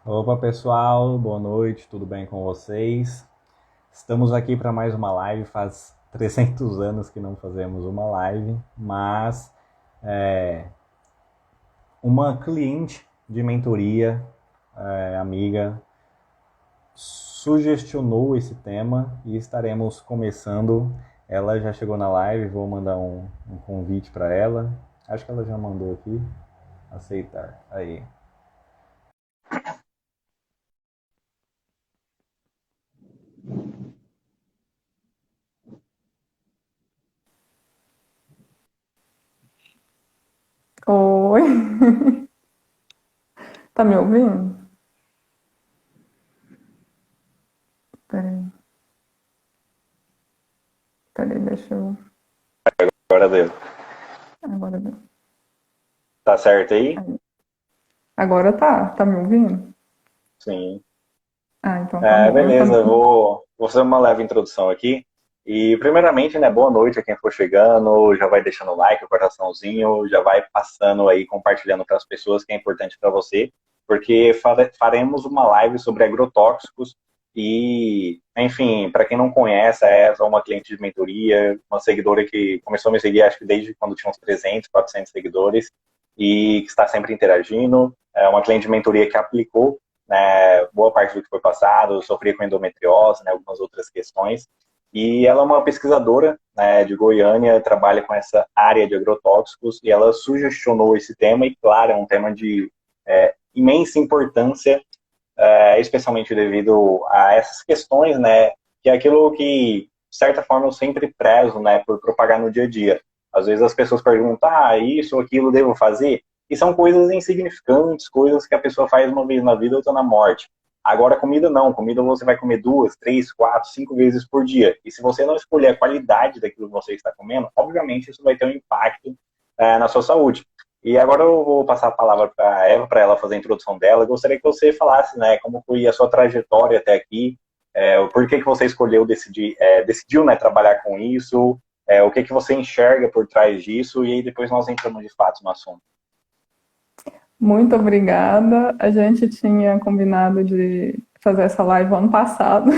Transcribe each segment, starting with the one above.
Opa pessoal, boa noite, tudo bem com vocês? Estamos aqui para mais uma live, faz 300 anos que não fazemos uma live, mas uma cliente de mentoria, amiga, sugestionou esse tema e estaremos começando. Ela já chegou na live, vou mandar um convite para ela. Acho que ela já mandou aqui. Aceitar. Aí. Oi, tá me ouvindo? Peraí, peraí, deixa eu. Agora deu. Agora deu. Tá certo aí? Aí. Agora tá me ouvindo? Sim. Ah, então tá bom. Eu Beleza, também. vou fazer uma leve introdução aqui. E, primeiramente, né, boa noite a quem for chegando, já vai deixando o like, o coraçãozinho, já vai passando aí, compartilhando para as pessoas que é importante para você, porque faremos uma live sobre agrotóxicos e, enfim, para quem não conhece, é uma cliente de mentoria, uma seguidora que começou a me seguir, acho que desde quando tinha uns 300, 400 seguidores, e que está sempre interagindo, é uma cliente de mentoria que aplicou, né, boa parte do que foi passado, sofria com endometriose, né, algumas outras questões. E ela é uma pesquisadora, né, de Goiânia, trabalha com essa área de agrotóxicos e ela sugestionou esse tema e, claro, é um tema de imensa importância, especialmente devido a essas questões, né, que é aquilo que, de certa forma, eu sempre prezo, né, por propagar no dia a dia. Às vezes as pessoas perguntam, isso ou aquilo devo fazer? E são coisas insignificantes, coisas que a pessoa faz uma vez na vida ou outra na morte. Agora, comida não. Comida você vai comer 2, 3, 4, 5 vezes por dia. E se você não escolher a qualidade daquilo que você está comendo, obviamente isso vai ter um impacto na sua saúde. E agora eu vou passar a palavra para a Eva, para ela fazer a introdução dela. Eu gostaria que você falasse, né, como foi a sua trajetória até aqui, o porquê que você escolheu decidiu, né, trabalhar com isso, o que você enxerga por trás disso, e aí depois nós entramos de fato no assunto. Muito obrigada. A gente tinha combinado de fazer essa live ano passado,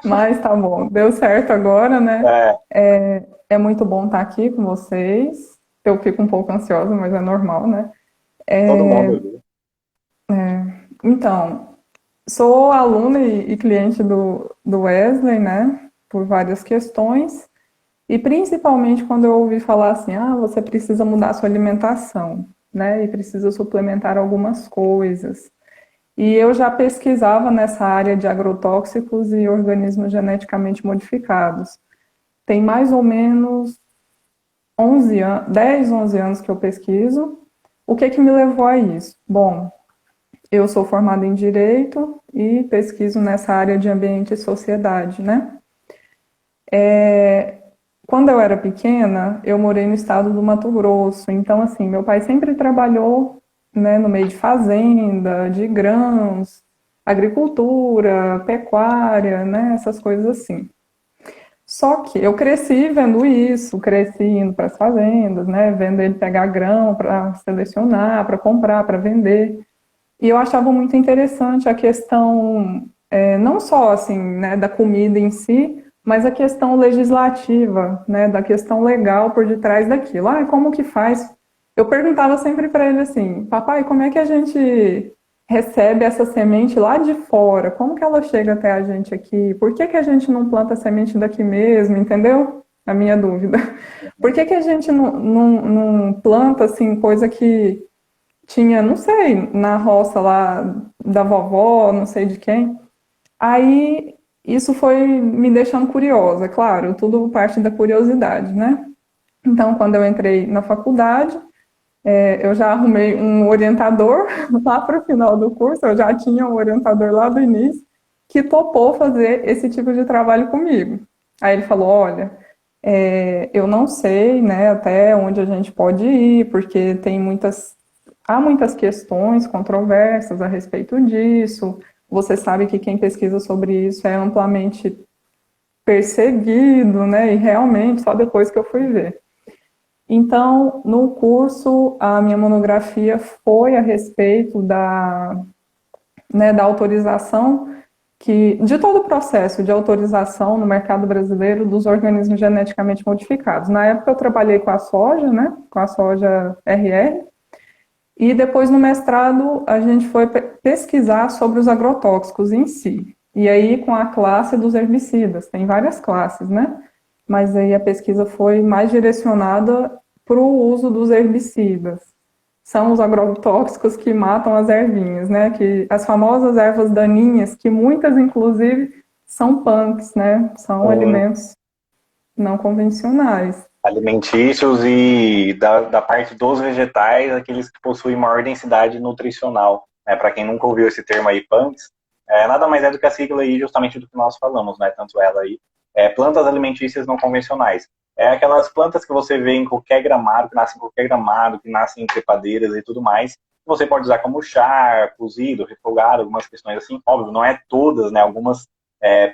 mas tá bom, deu certo agora, né? É, É muito bom estar aqui com vocês. Eu fico um pouco ansiosa, mas é normal, né? todo mundo, viu? Então, sou aluna e cliente do Wesley, né? Por várias questões. E principalmente quando eu ouvi falar assim, você precisa mudar a sua alimentação, né? E precisa suplementar algumas coisas. E eu já pesquisava nessa área de agrotóxicos e organismos geneticamente modificados. Tem mais ou menos 11 anos, 10, 11 anos que eu pesquiso. O que me levou a isso? Bom, eu sou formada em Direito e pesquiso nessa área de ambiente e sociedade, né? Quando eu era pequena, eu morei no estado do Mato Grosso, então, assim, meu pai sempre trabalhou, né, no meio de fazenda, de grãos, agricultura, pecuária, né, essas coisas assim. Só que eu cresci vendo isso, cresci indo para as fazendas, né, vendo ele pegar grão para selecionar, para comprar, para vender. E eu achava muito interessante a questão, não só assim, né, da comida em si, mas a questão legislativa, né, da questão legal por detrás daquilo. Como que faz? Eu perguntava sempre para ele assim, papai, como é que a gente recebe essa semente lá de fora? Como que ela chega até a gente aqui? Por que a gente não planta a semente daqui mesmo? Entendeu? A minha dúvida. Por que a gente não planta assim coisa que tinha, não sei, na roça lá da vovó, não sei de quem. Aí isso foi me deixando curiosa, claro, tudo parte da curiosidade, né? Então, quando eu entrei na faculdade, eu já arrumei um orientador lá para o final do curso, eu já tinha um orientador lá do início que topou fazer esse tipo de trabalho comigo. Aí ele falou: olha, eu não sei, né, até onde a gente pode ir, porque há muitas questões controversas a respeito disso. Você sabe que quem pesquisa sobre isso é amplamente perseguido, né? E realmente, só depois que eu fui ver. Então, no curso, a minha monografia foi a respeito né, da autorização de todo o processo de autorização no mercado brasileiro dos organismos geneticamente modificados. Na época eu trabalhei com a soja, né, com a soja RR, e depois no mestrado a gente foi pesquisar sobre os agrotóxicos em si. E aí com a classe dos herbicidas, tem várias classes, né? Mas aí a pesquisa foi mais direcionada para o uso dos herbicidas. São os agrotóxicos que matam as ervinhas, né? Que as famosas ervas daninhas, que muitas inclusive são punks, né? São alimentos não convencionais. Alimentícios e da parte dos vegetais, aqueles que possuem maior densidade nutricional. Né? Para quem nunca ouviu esse termo aí, PANCs, nada mais é do que a sigla aí justamente do que nós falamos, né? Tanto ela aí, plantas alimentícias não convencionais. É aquelas plantas que você vê em qualquer gramado, que nascem em qualquer gramado, que nascem em trepadeiras e tudo mais. Você pode usar como chá, cozido, refogado, algumas questões assim. Óbvio, não é todas, né? Algumas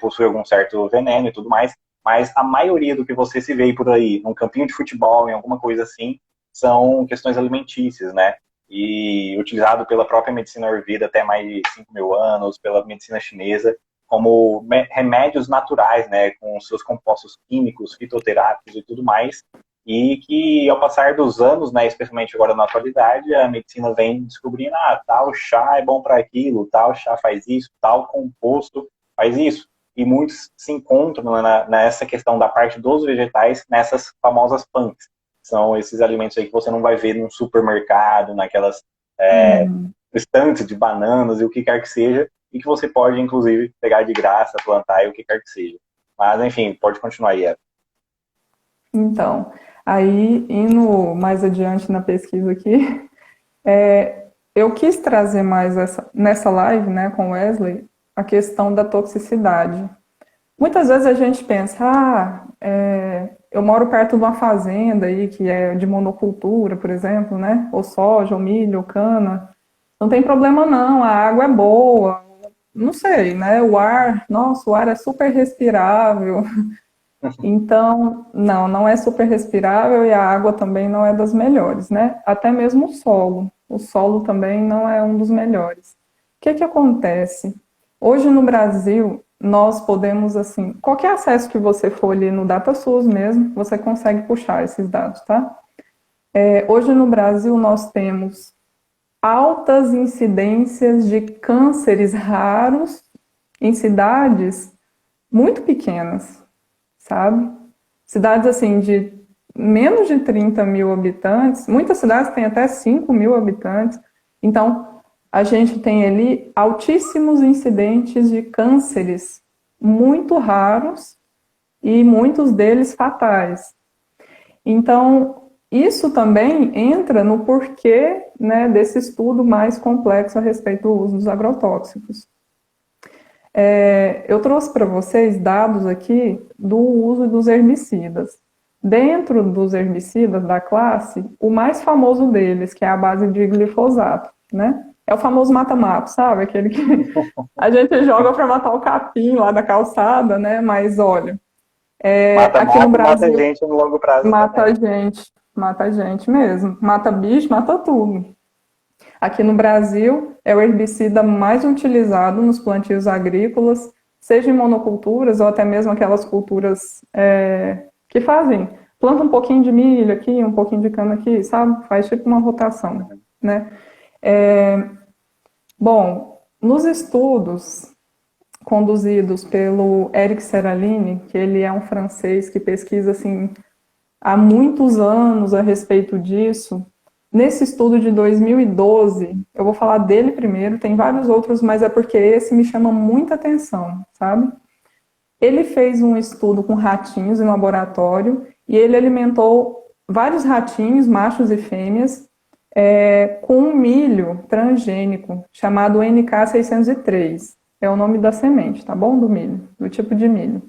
possuem algum certo veneno e tudo mais, mas a maioria do que você se vê por aí, num campinho de futebol, em alguma coisa assim, são questões alimentícias, né? E utilizado pela própria medicina ayurveda até mais de 5 mil anos, pela medicina chinesa, como remédios naturais, né? Com seus compostos químicos, fitoterápicos e tudo mais. E que, ao passar dos anos, né, especialmente agora na atualidade, a medicina vem descobrindo, tal chá é bom para aquilo, tal chá faz isso, tal composto faz isso. E muitos se encontram nessa questão da parte dos vegetais, nessas famosas punks. São esses alimentos aí que você não vai ver num supermercado, naquelas estantes de bananas e o que quer que seja, e que você pode, inclusive, pegar de graça, plantar e o que quer que seja. Mas, enfim, pode continuar aí, Eva. Então, aí, indo mais adiante na pesquisa aqui, eu quis trazer mais nessa live, né, com o Wesley, a questão da toxicidade. Muitas vezes a gente pensa, eu moro perto de uma fazenda aí que é de monocultura, por exemplo, né? Ou soja, ou milho, ou cana. Não tem problema não, a água é boa. Não sei, né? O ar é super respirável. Então, não é super respirável e a água também não é das melhores, né? Até mesmo o solo. O solo também não é um dos melhores. O que acontece? Hoje no Brasil, nós podemos, assim, qualquer acesso que você for ali no DataSUS mesmo, você consegue puxar esses dados, tá? Hoje no Brasil, nós temos altas incidências de cânceres raros em cidades muito pequenas, sabe? Cidades, assim, de menos de 30 mil habitantes, muitas cidades têm até 5 mil habitantes, então a gente tem ali altíssimos incidentes de cânceres muito raros e muitos deles fatais. Então, isso também entra no porquê, né, desse estudo mais complexo a respeito do uso dos agrotóxicos. Eu trouxe para vocês dados aqui do uso dos herbicidas. Dentro dos herbicidas da classe, o mais famoso deles, que é a base de glifosato, né? É o famoso mata-mato, sabe? Aquele que a gente joga para matar o capim lá da calçada, né? Mas olha, aqui no Brasil mata gente no longo prazo. Mata gente mesmo. Mata bicho, mata tudo. Aqui no Brasil é o herbicida mais utilizado nos plantios agrícolas, seja em monoculturas ou até mesmo aquelas culturas que planta um pouquinho de milho aqui, um pouquinho de cana aqui, sabe? Faz tipo uma rotação, né? Bom, nos estudos conduzidos pelo Eric Seralini, que ele é um francês que pesquisa assim há muitos anos a respeito disso, nesse estudo de 2012, eu vou falar dele primeiro, tem vários outros, mas é porque esse me chama muita atenção, sabe? Ele fez um estudo com ratinhos em laboratório e ele alimentou vários ratinhos, machos e fêmeas, com um milho transgênico chamado NK603. É o nome da semente, tá bom? Do milho, do tipo de milho.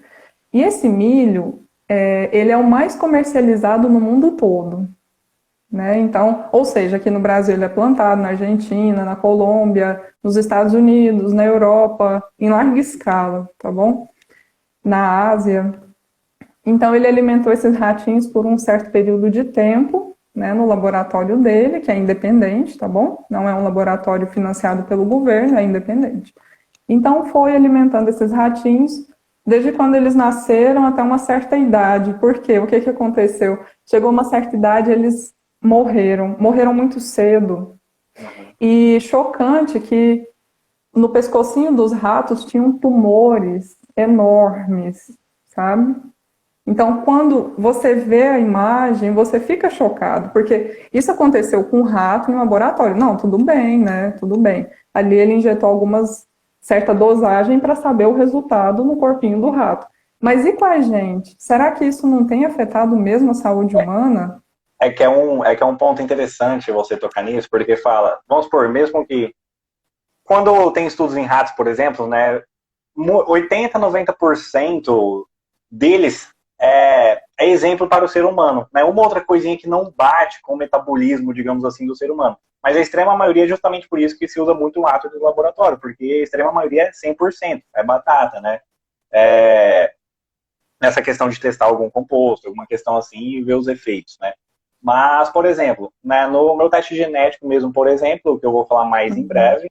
E esse milho, ele é o mais comercializado no mundo todo, né? Então, ou seja, aqui no Brasil ele é plantado, na Argentina, na Colômbia, nos Estados Unidos, na Europa, em larga escala, tá bom? Na Ásia. Então, ele alimentou esses ratinhos por um certo período de tempo né, no laboratório dele, que é independente, tá bom? Não é um laboratório financiado pelo governo, é independente. Então, foi alimentando esses ratinhos desde quando eles nasceram até uma certa idade. Por quê? O que que aconteceu? Chegou uma certa idade, eles morreram muito cedo. Uhum. E chocante que no pescocinho dos ratos tinham tumores enormes, sabe? Então, quando você vê a imagem, você fica chocado, porque isso aconteceu com um rato em um laboratório. Não, tudo bem, né? Tudo bem. Ali ele injetou certa dosagem para saber o resultado no corpinho do rato. Mas e com a gente? Será que isso não tem afetado mesmo a saúde humana? É que é um ponto interessante você tocar nisso, porque fala, vamos supor, mesmo que quando tem estudos em ratos, por exemplo, né, 80, 90% deles é exemplo para o ser humano. Né? Uma outra coisinha que não bate com o metabolismo, digamos assim, do ser humano. Mas a extrema maioria é justamente por isso que se usa muito o rato de laboratório, porque a extrema maioria é 100%, é batata, né? É, nessa questão de testar algum composto, alguma questão assim, e ver os efeitos, né? Mas, por exemplo, né, no meu teste genético mesmo, por exemplo, que eu vou falar mais em Uhum. breve,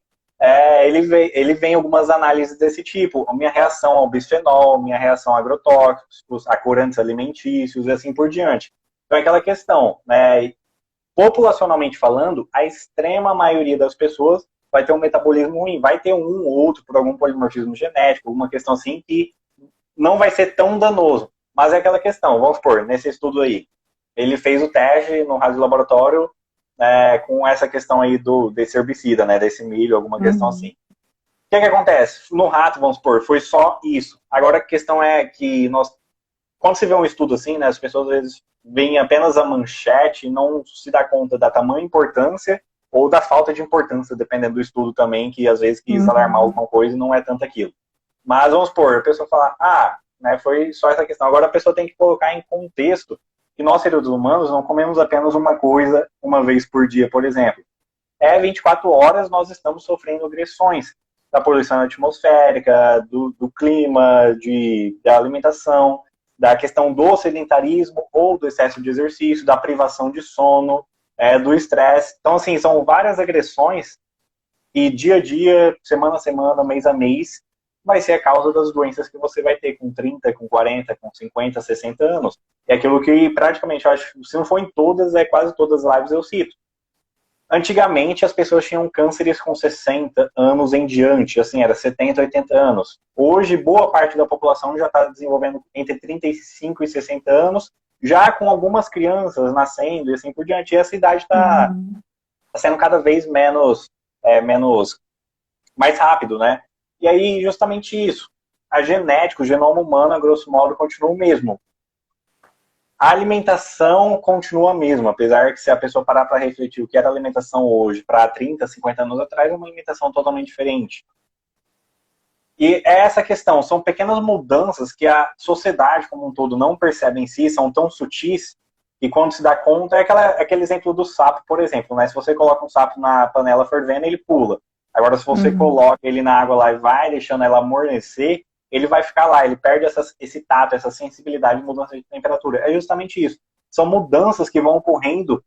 ele vem algumas análises desse tipo. A minha reação ao bisfenol, minha reação a agrotóxicos, a corantes alimentícios e assim por diante. Então é aquela questão, né? Populacionalmente falando, a extrema maioria das pessoas vai ter um metabolismo ruim, vai ter um ou outro por algum polimorfismo genético, alguma questão assim que não vai ser tão danoso. Mas é aquela questão, vamos supor, nesse estudo aí, ele fez o teste no rádio laboratório com essa questão aí desse herbicida, né, desse milho, alguma questão assim. Uhum. O que acontece? No rato, vamos supor, foi só isso. Agora a questão é que quando se vê um estudo assim, né, as pessoas às vezes veem apenas a manchete e não se dá conta da tamanha importância ou da falta de importância, dependendo do estudo também, que às vezes quis alarmar Uhum. alguma coisa e não é tanto aquilo. Mas vamos supor, a pessoa fala, né, foi só essa questão. Agora a pessoa tem que colocar em contexto que nós, seres humanos, não comemos apenas uma coisa uma vez por dia, por exemplo. 24 horas nós estamos sofrendo agressões da poluição atmosférica, do clima, da alimentação, da questão do sedentarismo ou do excesso de exercício, da privação de sono, do estresse. Então, assim, são várias agressões e dia a dia, semana a semana, mês a mês, vai ser a causa das doenças que você vai ter com 30, com 40, com 50, 60 anos. É aquilo que praticamente, eu acho, se não for em todas, quase todas as lives eu cito. Antigamente, as pessoas tinham cânceres com 60 anos em diante, assim, era 70, 80 anos. Hoje, boa parte da população já está desenvolvendo entre 35 e 60 anos, já com algumas crianças nascendo e assim por diante. E essa idade está Uhum. sendo cada vez menos mais rápido, né? E aí, justamente isso. A genética, o genoma humano, a grosso modo, continua o mesmo. A alimentação continua a mesma, apesar que se a pessoa parar para refletir o que era alimentação hoje para 30, 50 anos atrás, é uma alimentação totalmente diferente. E é essa questão, são pequenas mudanças que a sociedade como um todo não percebe em si, são tão sutis, e quando se dá conta, aquele exemplo do sapo, por exemplo, né? Se você coloca um sapo na panela fervendo, ele pula. Agora, se você Uhum. coloca ele na água lá e vai deixando ela amornecer, ele vai ficar lá, ele perde esse tato, essa sensibilidade de mudança de temperatura. É justamente isso. São mudanças que vão ocorrendo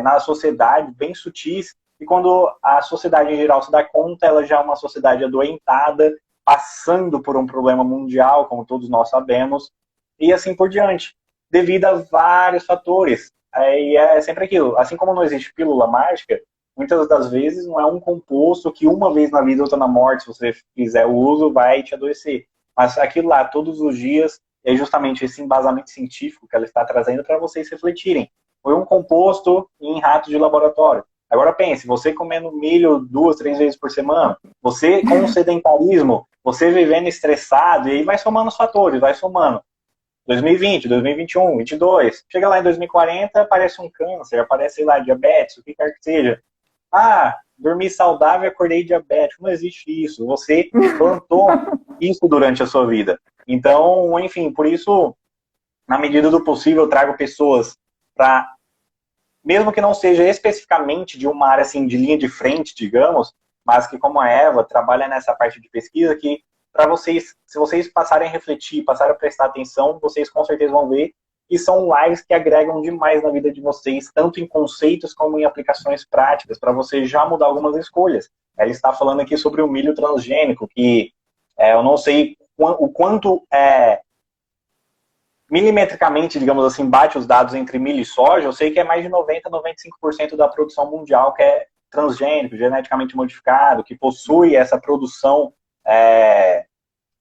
na sociedade, bem sutis, e quando a sociedade em geral se dá conta, ela já é uma sociedade adoentada, passando por um problema mundial, como todos nós sabemos, e assim por diante, devido a vários fatores. E é sempre aquilo, assim como não existe pílula mágica, muitas das vezes não é um composto que uma vez na vida, outra na morte, se você fizer o uso, vai te adoecer. Mas aquilo lá, todos os dias, é justamente esse embasamento científico que ela está trazendo para vocês refletirem. Foi um composto em ratos de laboratório. Agora pense, você comendo milho 2, 3 vezes por semana, você com o sedentarismo, você vivendo estressado, e aí vai somando os fatores, vai somando. 2020, 2021, 2022, chega lá em 2040, aparece um câncer, aparece, sei lá, diabetes, o que quer que seja. Dormi saudável e acordei diabético. Não existe isso. Você plantou isso durante a sua vida. Então, enfim, por isso, na medida do possível, eu trago pessoas para, mesmo que não seja especificamente de uma área assim, de linha de frente, digamos, mas que, como a Eva, trabalha nessa parte de pesquisa, que para vocês, se vocês passarem a refletir, passarem a prestar atenção, vocês com certeza vão ver E são lives que agregam demais na vida de vocês, tanto em conceitos como em aplicações práticas, para você já mudar algumas escolhas. Ela está falando aqui sobre o milho transgênico, que eu não sei o quanto milimetricamente, digamos assim, bate os dados entre milho e soja. Eu sei que é mais de 90, 95% da produção mundial que é transgênico, geneticamente modificado, que possui essa produção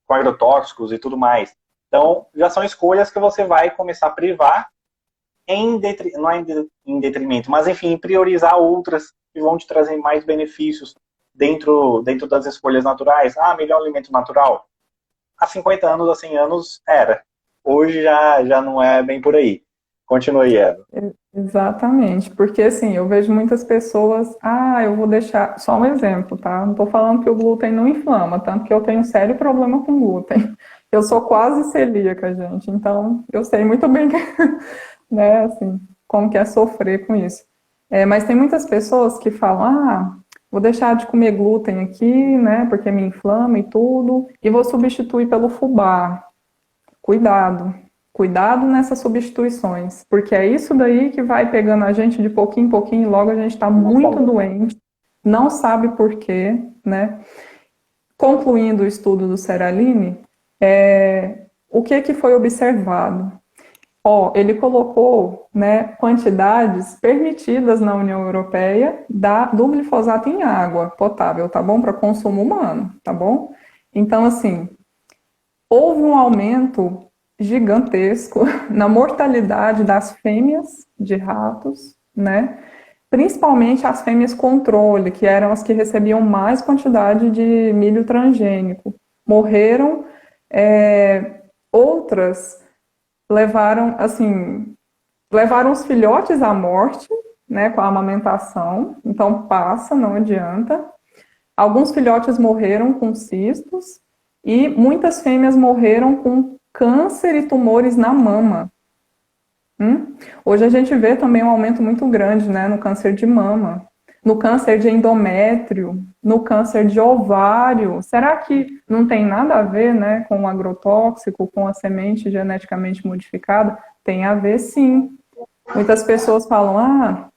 com agrotóxicos e tudo mais. Então, já são escolhas que você vai começar a privar, não é em detrimento, mas enfim, priorizar outras que vão te trazer mais benefícios dentro das escolhas naturais. Melhor alimento natural. Há 50 anos, há 100 anos, era. Hoje já não é bem por aí. Continue, Eva. Exatamente, porque assim, eu vejo muitas pessoas, eu vou deixar, só um exemplo, tá? Não estou falando que o glúten não inflama, tanto que eu tenho um sério problema com glúten. Eu sou quase celíaca, gente, então eu sei muito bem que, né, assim, como que é sofrer com isso. Mas tem muitas pessoas que falam, vou deixar de comer glúten aqui, né, porque me inflama e tudo, e vou substituir pelo fubá. Cuidado nessas substituições, porque é isso daí que vai pegando a gente de pouquinho em pouquinho e logo a gente está muito doente, não sabe por quê, né? Concluindo o estudo do Seralini, o que foi observado? Ele colocou, né, quantidades permitidas na União Europeia do glifosato em água potável, tá bom? Para consumo humano, tá bom? Então, assim, houve um aumento gigantesco na mortalidade das fêmeas de ratos, né? Principalmente as fêmeas controle, que eram as que recebiam mais quantidade de milho transgênico. Morreram, outras levaram os filhotes à morte, né, com a amamentação, então passa, não adianta. Alguns filhotes morreram com cistos, e muitas fêmeas morreram com câncer e tumores na mama. Hoje a gente vê também um aumento muito grande, né, no câncer de mama, no câncer de endométrio, no câncer de ovário. Será que não tem nada a ver, né, com o agrotóxico, com a semente geneticamente modificada? Tem a ver, sim. Muitas pessoas falam,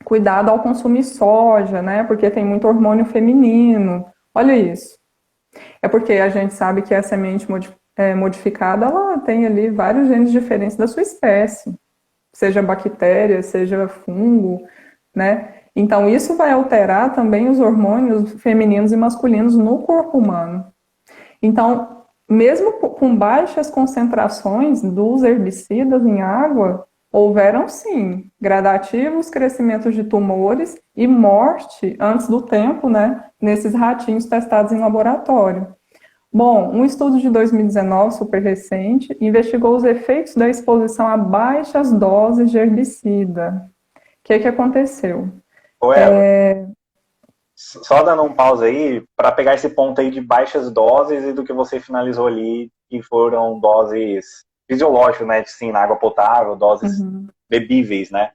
cuidado ao consumir soja, né, porque tem muito hormônio feminino. Olha isso. É porque a gente sabe que a semente modificada, ela tem ali vários genes diferentes da sua espécie, seja bactéria, seja fungo, né? Então, isso vai alterar também os hormônios femininos e masculinos no corpo humano. Então, mesmo com baixas concentrações dos herbicidas em água, houveram, sim, gradativos crescimentos de tumores e morte antes do tempo, né, nesses ratinhos testados em laboratório. Bom, um estudo de 2019, super recente, investigou os efeitos da exposição a baixas doses de herbicida. O que aconteceu? Só dando um pausa aí, para pegar esse ponto aí de baixas doses e do que você finalizou ali, que foram doses fisiológicas, né, sim, na água potável, doses bebíveis, né?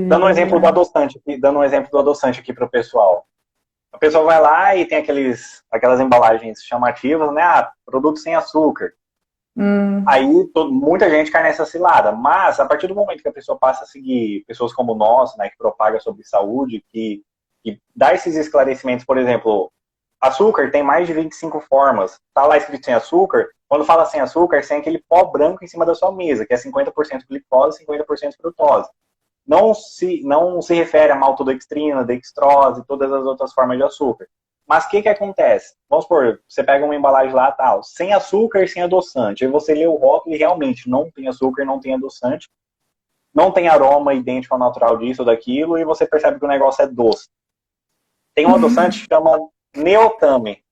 Dando um exemplo do adoçante aqui para o pessoal. A pessoa vai lá e tem aquelas embalagens chamativas, né? Produto sem açúcar. Aí muita gente cai nessa cilada. Mas, a partir do momento que a pessoa passa a seguir pessoas como nós, né, que propaga sobre saúde, que dá esses esclarecimentos, por exemplo, açúcar tem mais de 25 formas. Tá lá escrito sem açúcar. Quando fala sem açúcar, sem aquele pó branco em cima da sua mesa, que é 50% glicose e 50% frutose. Não se refere a maltodextrina, dextrose, todas as outras formas de açúcar. Mas o que acontece? Vamos supor, você pega uma embalagem lá, tal, sem açúcar e sem adoçante. Aí você lê o rótulo e realmente não tem açúcar, não tem adoçante, não tem aroma idêntico ao natural disso ou daquilo, e você percebe que o negócio é doce. Tem um adoçante que chama Neotame.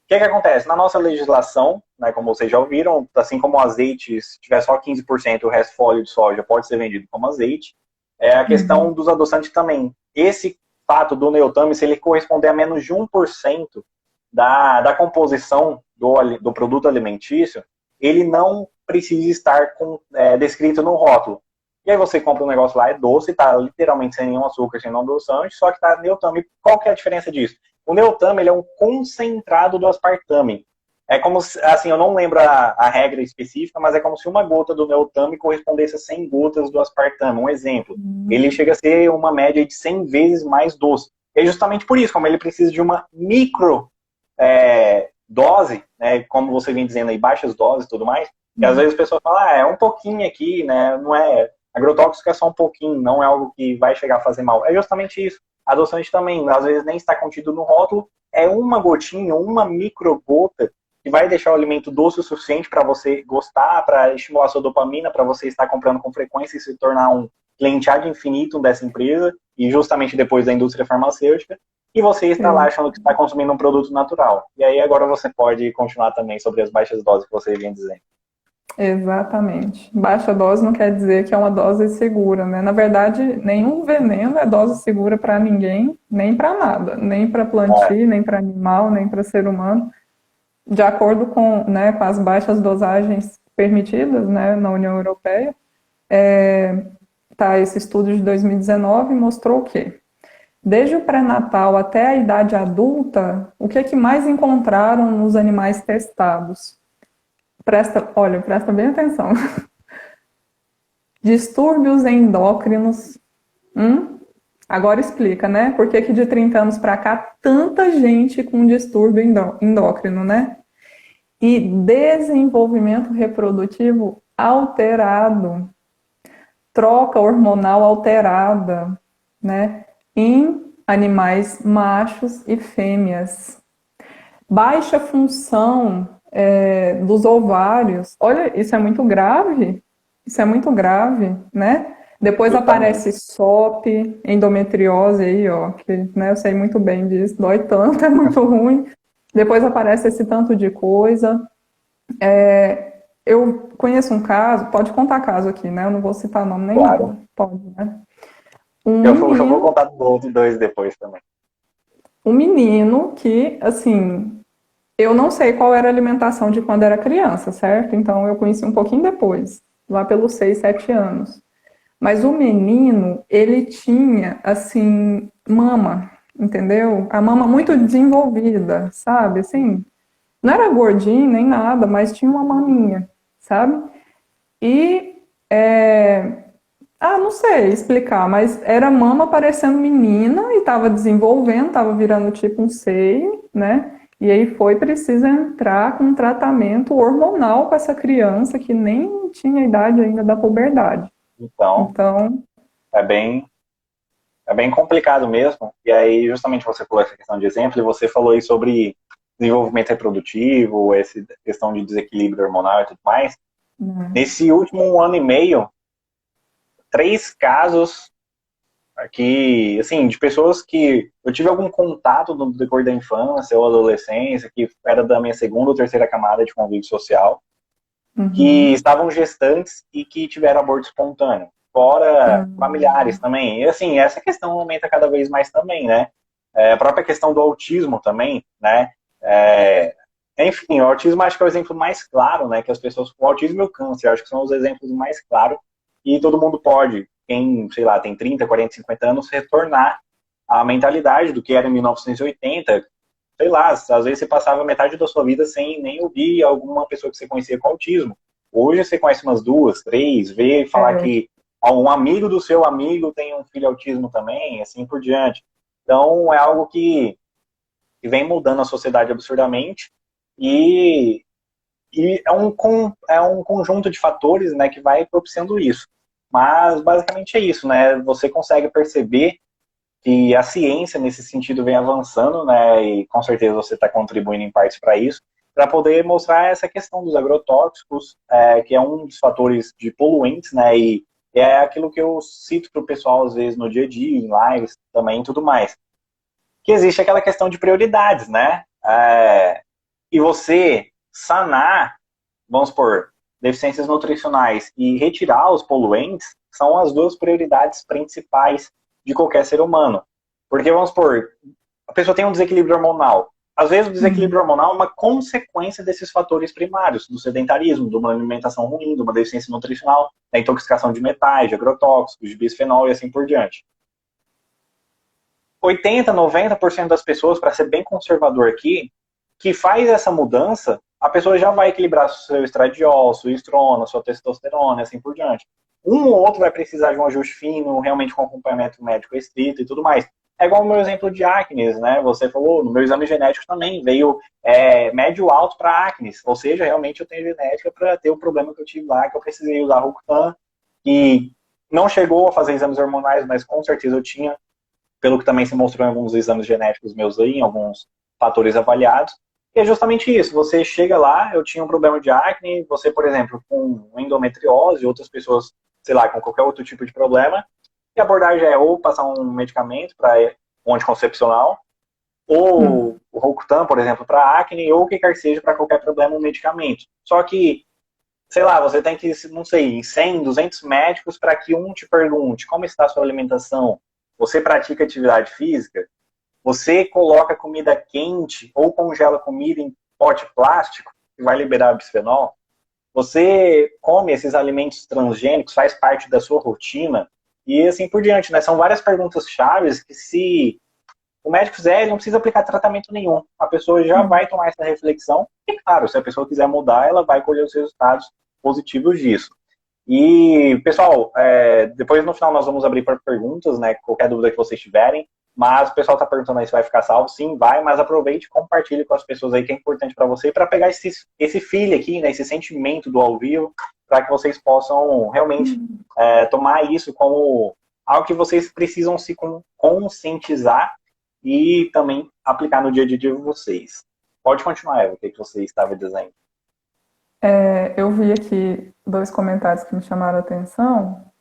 O que acontece? Na nossa legislação, né, como vocês já ouviram, assim como o azeite, se tiver só 15%, o resto folha de soja pode ser vendido como azeite, é a questão dos adoçantes também. Esse fato do Neotame, se ele corresponder a menos de 1% da composição do produto alimentício, ele não precisa estar descrito no rótulo. E aí você compra um negócio lá, é doce, tá literalmente sem nenhum açúcar, sem nenhum adoçante, só que tá Neotame. Qual que é a diferença disso? O Neotame, ele é um concentrado do aspartame. É como se, assim, eu não lembro a regra específica, mas é como se uma gota do Neotame correspondesse a 100 gotas do aspartame. Um exemplo. Ele chega a ser uma média de 100 vezes mais doce. E é justamente por isso, como ele precisa de uma micro dose, né, como você vem dizendo aí, baixas doses e tudo mais, e às vezes a pessoa fala, é um pouquinho aqui, né, não é, agrotóxico é só um pouquinho, não é algo que vai chegar a fazer mal. É justamente isso. Adoçante também, às vezes nem está contido no rótulo, é uma gotinha, uma micro gota que vai deixar o alimento doce o suficiente para você gostar, para estimular sua dopamina, para você estar comprando com frequência e se tornar um cliente ad infinitum dessa empresa, e justamente depois da indústria farmacêutica, e você está lá achando que está consumindo um produto natural. E aí agora você pode continuar também sobre as baixas doses que você vinha dizendo. Exatamente. Baixa dose não quer dizer que é uma dose segura, né? Na verdade, nenhum veneno é dose segura para ninguém, nem para nada, nem para plantio, nem para animal, nem para ser humano. De acordo com, né, com as baixas dosagens permitidas, né, na União Europeia, esse estudo de 2019 mostrou o quê? Desde o pré-natal até a idade adulta, o que é que mais encontraram nos animais testados? Presta bem atenção. Distúrbios endócrinos. Agora explica, né? Por que de 30 anos para cá, tanta gente com distúrbio endócrino, né? E desenvolvimento reprodutivo alterado, troca hormonal alterada, né? Em animais machos e fêmeas. Baixa função dos ovários. Olha, isso é muito grave. Isso é muito grave, né? Depois aparece SOP, endometriose aí, ó, que, né, eu sei muito bem disso, dói tanto, é muito ruim. Depois aparece esse tanto de coisa. Eu conheço um caso, pode contar caso aqui, né? Eu não vou citar nome nem nada. Pode, né? Eu vou contar do outro dois depois também. Um menino que, assim, eu não sei qual era a alimentação de quando era criança, certo? Então eu conheci um pouquinho depois, lá pelos 6, 7 anos. Mas o menino, ele tinha, assim, mama, entendeu? A mama muito desenvolvida, sabe? Assim, não era gordinho nem nada, mas tinha uma maminha, sabe? E, não sei explicar, mas era mama parecendo menina e estava desenvolvendo, estava virando tipo um seio, né? E aí foi preciso entrar com um tratamento hormonal com essa criança que nem tinha idade ainda da puberdade. Então é bem complicado mesmo. E aí, justamente, você falou essa questão de exemplo, e você falou aí sobre desenvolvimento reprodutivo, essa questão de desequilíbrio hormonal e tudo mais. Nesse último ano e meio, 3 casos aqui, assim, de pessoas que eu tive algum contato no decorrer da infância ou adolescência, que era da minha segunda ou terceira camada de convívio social, que estavam gestantes e que tiveram aborto espontâneo. Fora familiares também. E assim, essa questão aumenta cada vez mais também, né? A própria questão do autismo também, né? Enfim, o autismo acho que é o exemplo mais claro, né? Que as pessoas com autismo e o câncer, acho que são os exemplos mais claros. E todo mundo pode, quem, sei lá, tem 30, 40, 50 anos, retornar à mentalidade do que era em 1980. Sei lá, às vezes você passava metade da sua vida sem nem ouvir alguma pessoa que você conhecia com autismo. Hoje você conhece umas 2, 3, vê falar que um amigo do seu amigo tem um filho autismo também, assim por diante. Então é algo que vem mudando a sociedade absurdamente e é um conjunto de fatores, né, que vai propiciando isso. Mas basicamente é isso, né? Você consegue perceber que a ciência, nesse sentido, vem avançando, né, e com certeza você está contribuindo em partes para isso, para poder mostrar essa questão dos agrotóxicos, que é um dos fatores de poluentes, né, e é aquilo que eu cito para o pessoal, às vezes, no dia a dia, em lives também e tudo mais. Que existe aquela questão de prioridades, né? E você sanar, vamos supor, deficiências nutricionais e retirar os poluentes são as 2 prioridades principais de qualquer ser humano. Porque, vamos supor, a pessoa tem um desequilíbrio hormonal. Às vezes o desequilíbrio hormonal é uma consequência desses fatores primários, do sedentarismo, de uma alimentação ruim, de uma deficiência nutricional, da intoxicação de metais, de agrotóxicos, de bisfenol e assim por diante. 80, 90% das pessoas, para ser bem conservador aqui, que faz essa mudança, a pessoa já vai equilibrar seu estradiol, sua estrona, sua testosterona, assim por diante. Um ou outro vai precisar de um ajuste fino, realmente com acompanhamento médico estrito e tudo mais. É igual o meu exemplo de acne, né? Você falou, no meu exame genético também veio médio alto para acne, ou seja, realmente eu tenho genética para ter o problema que eu tive lá, que eu precisei usar Rocutan, e não chegou a fazer exames hormonais, mas com certeza eu tinha, pelo que também se mostrou em alguns exames genéticos meus aí, em alguns fatores avaliados. E é justamente isso, você chega lá, eu tinha um problema de acne, você, por exemplo, com endometriose, outras pessoas, sei lá, com qualquer outro tipo de problema, e a abordagem é ou passar um medicamento para um anticoncepcional, ou o Rocutan, por exemplo, para acne, ou o que quer que seja para qualquer problema, um medicamento. Só que, sei lá, você tem que, não sei, 100, 200 médicos para que um te pergunte como está a sua alimentação, você pratica atividade física, você coloca comida quente ou congela comida em pote plástico, que vai liberar bisfenol, você come esses alimentos transgênicos, faz parte da sua rotina, e assim por diante, né? São várias perguntas chaves que se o médico fizer, ele não precisa aplicar tratamento nenhum. A pessoa já vai tomar essa reflexão, e claro, se a pessoa quiser mudar, ela vai colher os resultados positivos disso. E, pessoal, depois no final nós vamos abrir para perguntas, né? Qualquer dúvida que vocês tiverem. Mas o pessoal está perguntando aí se vai ficar salvo. Sim, vai, mas aproveite e compartilhe com as pessoas aí que é importante para você, para pegar esse feeling aqui, né? Esse sentimento do ao vivo, para que vocês possam realmente tomar isso como algo que vocês precisam se conscientizar e também aplicar no dia a dia de vocês. Pode continuar, Eva, o que você estava dizendo? Eu vi aqui 2 comentários que me chamaram a atenção.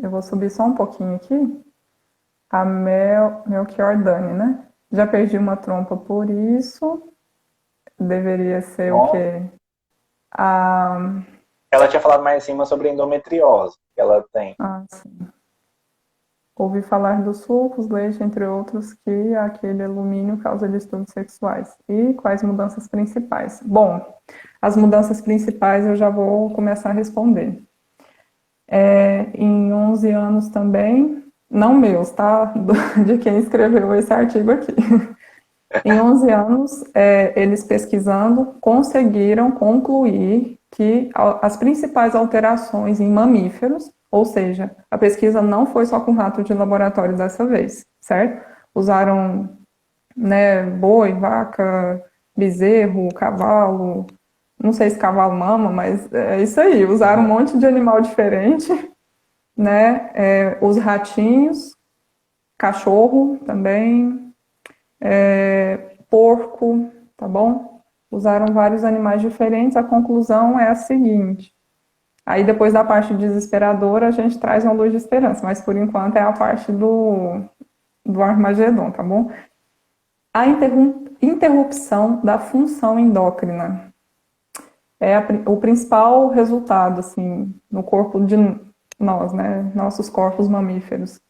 Eu vou subir só um pouquinho aqui. A Melchior Dani, né? Já perdi uma trompa por isso. Deveria ser o quê? Ela tinha falado mais acima sobre endometriose que ela tem. Sim. Ouvi falar dos sulcos, leite, entre outros, que aquele alumínio causa distúrbios sexuais. E quais mudanças principais? Bom, as mudanças principais eu já vou começar a responder. Em 11 anos também, não meus, tá? De quem escreveu esse artigo aqui. Em 11 anos, eles pesquisando, conseguiram concluir que as principais alterações em mamíferos, ou seja, a pesquisa não foi só com rato de laboratório dessa vez, certo? Usaram, né, boi, vaca, bezerro, cavalo, não sei se cavalo mama, mas é isso aí, usaram um monte de animal diferente, né, os ratinhos, cachorro também, porco, tá bom? Usaram vários animais diferentes, a conclusão é a seguinte. Aí depois da parte desesperadora a gente traz uma luz de esperança, mas por enquanto é a parte do Armagedon, tá bom? A interrupção da função endócrina é o principal resultado, assim, no corpo de nós, né? Nossos corpos mamíferos.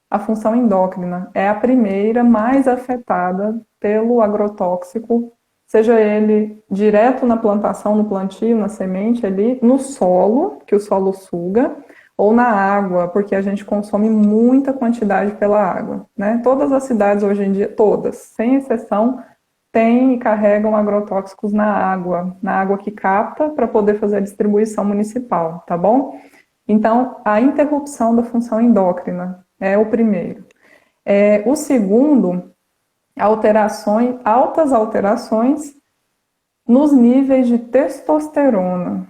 A função endócrina é a primeira mais afetada pelo agrotóxico, seja ele direto na plantação, no plantio, na semente ali, no solo, que o solo suga, ou na água, porque a gente consome muita quantidade pela água, né? Todas as cidades hoje em dia, todas, sem exceção, têm e carregam agrotóxicos na água que capta para poder fazer a distribuição municipal, tá bom? Então, a interrupção da função endócrina é o primeiro. O segundo, altas alterações nos níveis de testosterona.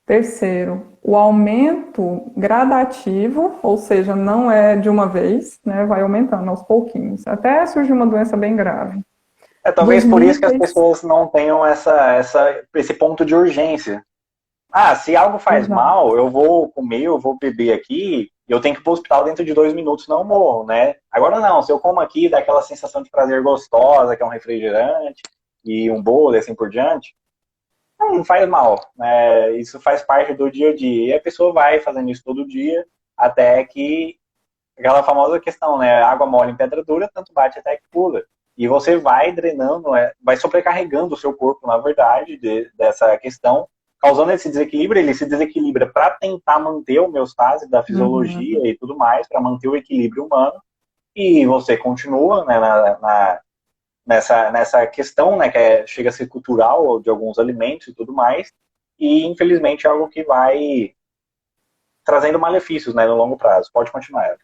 Terceiro, o aumento gradativo, ou seja, não é de uma vez, né, vai aumentando aos pouquinhos, até surgir uma doença bem grave. Talvez por isso que as pessoas não tenham esse ponto de urgência. Se algo faz mal, eu vou comer, eu vou beber aqui, eu tenho que ir para o hospital dentro de 2 minutos, não morro, né? Agora não, se eu como aqui, dá aquela sensação de prazer gostosa, que é um refrigerante e um bolo e assim por diante, não faz mal, né? Isso faz parte do dia a dia. E a pessoa vai fazendo isso todo dia, até que, aquela famosa questão, né? Água mole em pedra dura, tanto bate até que pula. E você vai drenando, vai sobrecarregando o seu corpo, na verdade, dessa questão, causando esse desequilíbrio. Ele se desequilibra para tentar manter a homeostase da fisiologia e tudo mais, para manter o equilíbrio humano, e você continua, né, nessa questão, né, que chega a ser cultural de alguns alimentos e tudo mais, e infelizmente é algo que vai trazendo malefícios, né, no longo prazo. Pode continuar, Eva.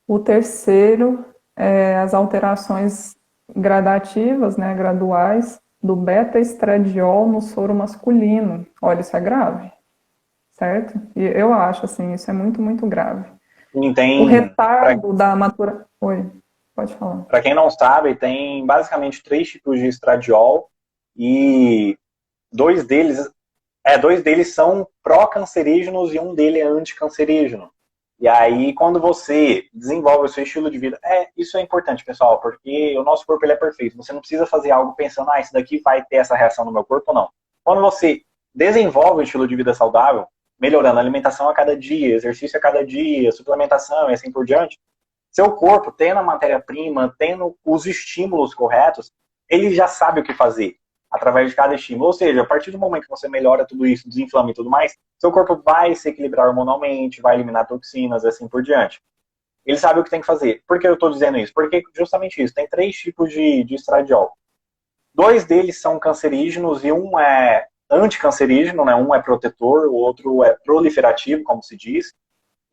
O terceiro é as alterações gradativas, né, graduais, do beta-estradiol no soro masculino. Olha, isso é grave, certo? E eu acho, assim, isso é muito, muito grave. E O tem, retardo da maturação... Oi, pode falar. para quem não sabe, tem basicamente 3 tipos de estradiol e dois deles, dois deles são pró-cancerígenos e um dele é anticancerígeno. E aí, quando você desenvolve o seu estilo de vida, isso é importante, pessoal, porque o nosso corpo ele é perfeito. Você não precisa fazer algo pensando, isso daqui vai ter essa reação no meu corpo, não. Quando você desenvolve um estilo de vida saudável, melhorando a alimentação a cada dia, exercício a cada dia, suplementação e assim por diante, seu corpo, tendo a matéria-prima, tendo os estímulos corretos, ele já sabe o que fazer através de cada estímulo. Ou seja, a partir do momento que você melhora tudo isso, desinflama e tudo mais, seu corpo vai se equilibrar hormonalmente, vai eliminar toxinas e assim por diante. Ele sabe o que tem que fazer. Por que eu estou dizendo isso? Porque justamente isso. Tem 3 tipos de estradiol. 2 deles são cancerígenos e um é anticancerígeno, né? Um é protetor, o outro é proliferativo, como se diz.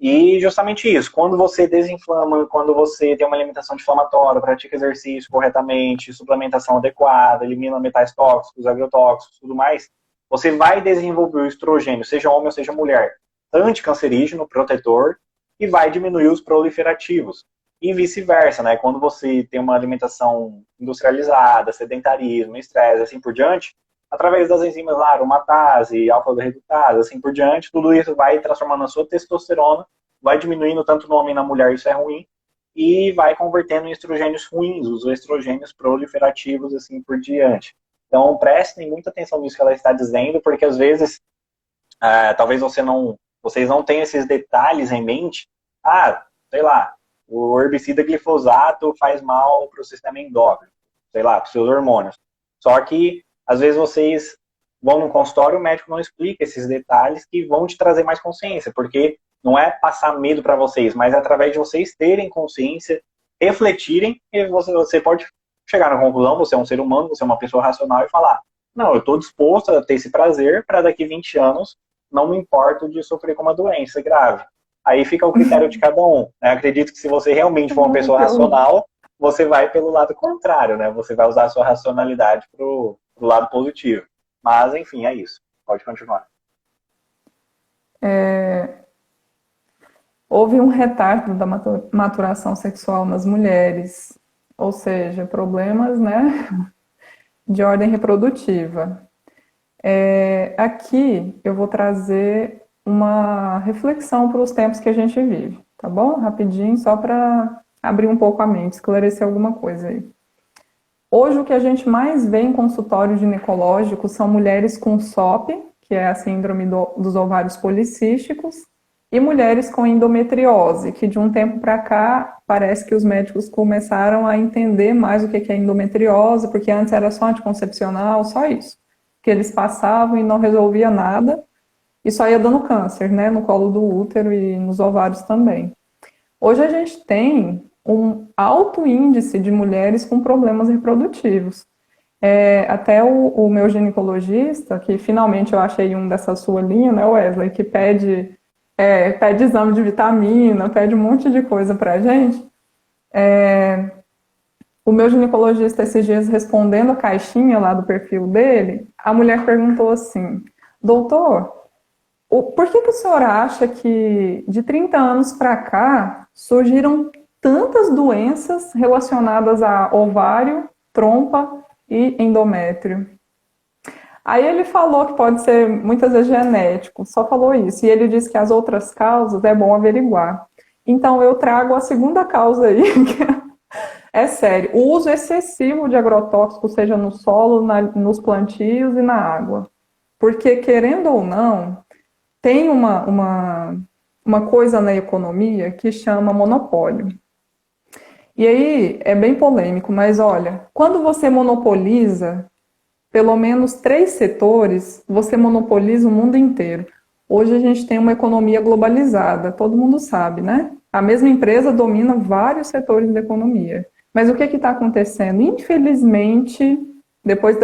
E justamente isso, quando você desinflama, quando você tem uma alimentação anti-inflamatória, pratica exercício corretamente, suplementação adequada, elimina metais tóxicos, agrotóxicos, tudo mais, você vai desenvolver o estrogênio, seja homem ou seja mulher, anticancerígeno, protetor, e vai diminuir os proliferativos. E vice-versa, né? Quando você tem uma alimentação industrializada, sedentarismo, estresse, assim por diante, através das enzimas lá, aromatase, alfa-redutase, assim por diante, tudo isso vai transformando a sua testosterona, vai diminuindo tanto no homem e na mulher, isso é ruim, e vai convertendo em estrogênios ruins, os estrogênios proliferativos, assim por diante. Então, prestem muita atenção nisso que ela está dizendo, porque às vezes, talvez vocês não tenham esses detalhes em mente. Sei lá, o herbicida glifosato faz mal para o sistema endócrino, sei lá, para os seus hormônios. Só que às vezes vocês vão no consultório, o médico não explica esses detalhes que vão te trazer mais consciência, porque não é passar medo para vocês, mas é através de vocês terem consciência, refletirem, e você pode chegar na conclusão, você é um ser humano, você é uma pessoa racional e falar, não, eu estou disposto a ter esse prazer para daqui 20 anos não me importo de sofrer com uma doença grave. Aí fica o critério de cada um. Né? Acredito que se você realmente for uma pessoa racional, você vai pelo lado contrário, né? Você vai usar a sua racionalidade pro lado positivo. Mas, enfim, é isso. Pode continuar. Houve um retardo da maturação sexual nas mulheres, ou seja, problemas, né, de ordem reprodutiva. Aqui eu vou trazer uma reflexão para os tempos que a gente vive, tá bom? Rapidinho, só para abrir um pouco a mente, esclarecer alguma coisa aí. Hoje, o que a gente mais vê em consultório ginecológico são mulheres com SOP, que é a síndrome dos ovários policísticos, e mulheres com endometriose, que de um tempo para cá parece que os médicos começaram a entender mais o que é endometriose, porque antes era só anticoncepcional, só isso. Que eles passavam e não resolvia nada, e só ia dando câncer, né, no colo do útero e nos ovários também. Hoje a gente tem um alto índice de mulheres com problemas reprodutivos. Até o meu ginecologista, que finalmente eu achei um dessa sua linha, né, Wesley, que pede exame de vitamina, pede um monte de coisa pra gente. O meu ginecologista, esses dias, respondendo a caixinha lá do perfil dele, a mulher perguntou assim, doutor, por que o senhor acha que de 30 anos para cá surgiram tantas doenças relacionadas a ovário, trompa e endométrio? Aí ele falou que pode ser muitas vezes genético, só falou isso. E ele disse que as outras causas é bom averiguar. Então eu trago a segunda causa aí, que é sério. O uso excessivo de agrotóxicos, seja no solo, nos plantios e na água. Porque, querendo ou não, tem uma coisa na economia que chama monopólio. E aí é bem polêmico, mas olha, quando você monopoliza pelo menos 3 setores, você monopoliza o mundo inteiro. Hoje a gente tem uma economia globalizada, todo mundo sabe, né? A mesma empresa domina vários setores da economia. Mas o que está acontecendo? Infelizmente, depois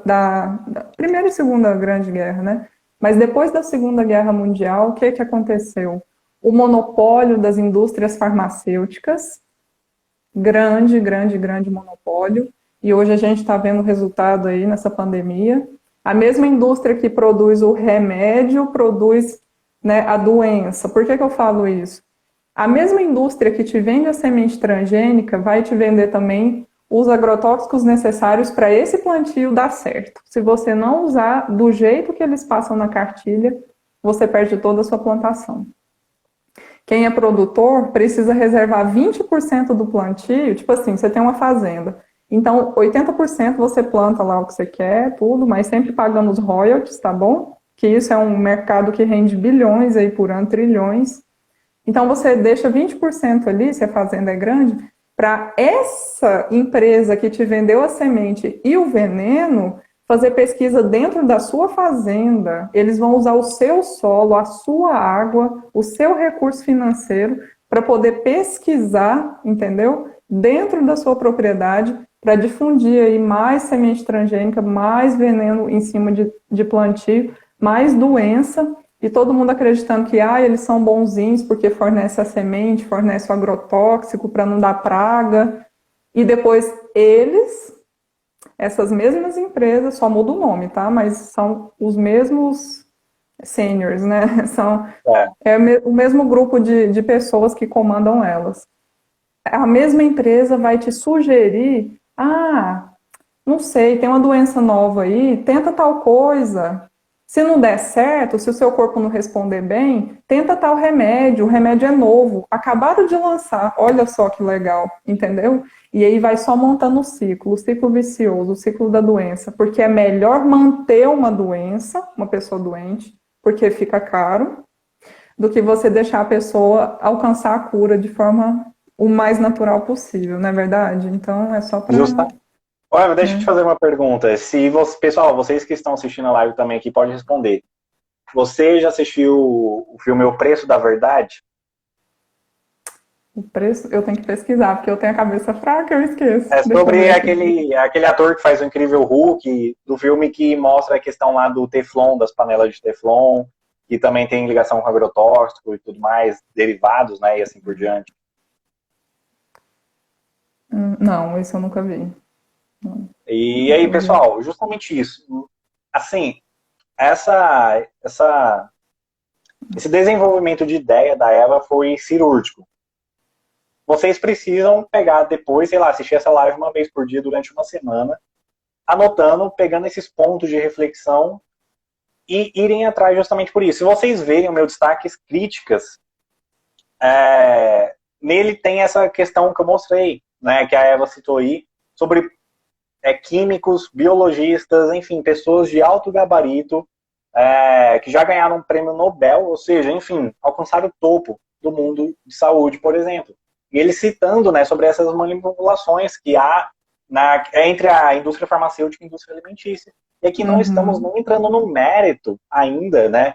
da Primeira e Segunda Grande Guerra, né? Mas depois da Segunda Guerra Mundial, o que aconteceu? O monopólio das indústrias farmacêuticas, grande, grande, grande monopólio, e hoje a gente está vendo o resultado aí nessa pandemia. A mesma indústria que produz o remédio produz, né, a doença. Por que eu falo isso? A mesma indústria que te vende a semente transgênica vai te vender também os agrotóxicos necessários para esse plantio dar certo. Se você não usar do jeito que eles passam na cartilha, você perde toda a sua plantação. Quem é produtor precisa reservar 20% do plantio, tipo assim, você tem uma fazenda. Então, 80% você planta lá o que você quer, tudo, mas sempre pagando os royalties, tá bom? Que isso é um mercado que rende bilhões aí por ano, trilhões. Então, você deixa 20% ali, se a fazenda é grande, para essa empresa que te vendeu a semente e o veneno fazer pesquisa dentro da sua fazenda. Eles vão usar o seu solo, a sua água, o seu recurso financeiro para poder pesquisar, entendeu? Dentro da sua propriedade, para difundir aí mais semente transgênica, mais veneno em cima de plantio, mais doença, e todo mundo acreditando que eles são bonzinhos porque fornece a semente, fornece o agrotóxico para não dar praga, e depois essas mesmas empresas, só muda o nome, tá? Mas são os mesmos seniors, né? É o mesmo grupo de pessoas que comandam elas. A mesma empresa vai te sugerir, não sei, tem uma doença nova aí, tenta tal coisa. Se não der certo, se o seu corpo não responder bem, tenta tal remédio, o remédio é novo, acabaram de lançar, olha só que legal, entendeu? E aí vai só montando o ciclo vicioso, o ciclo da doença, porque é melhor manter uma doença, uma pessoa doente, porque fica caro, do que você deixar a pessoa alcançar a cura de forma o mais natural possível, não é verdade? Então é só para... Olha, deixa eu te fazer uma pergunta. Se você, pessoal, vocês que estão assistindo a live também aqui, podem responder. Você já assistiu o filme O Preço da Verdade? O preço, eu tenho que pesquisar, porque eu tenho a cabeça fraca, eu esqueço. É sobre aquele ator que faz o Incrível Hulk, do filme que mostra a questão lá do Teflon, das panelas de Teflon, que também tem ligação com agrotóxico e tudo mais, derivados, né, e assim por diante. Não, esse eu nunca vi. E aí, pessoal, justamente isso. Assim, esse desenvolvimento de ideia da Eva foi cirúrgico. Vocês precisam pegar depois, sei lá, assistir essa live uma vez por dia durante uma semana, anotando, pegando esses pontos de reflexão e irem atrás justamente por isso. Se vocês verem o meu destaques críticas, nele tem essa questão que eu mostrei, né, que a Eva citou aí, sobre químicos, biologistas, enfim, pessoas de alto gabarito, que já ganharam um prêmio Nobel, ou seja, enfim, alcançaram o topo do mundo de saúde, por exemplo. E ele citando, né, sobre essas manipulações que há entre a indústria farmacêutica e a indústria alimentícia. E aqui não estamos entrando no mérito ainda, né,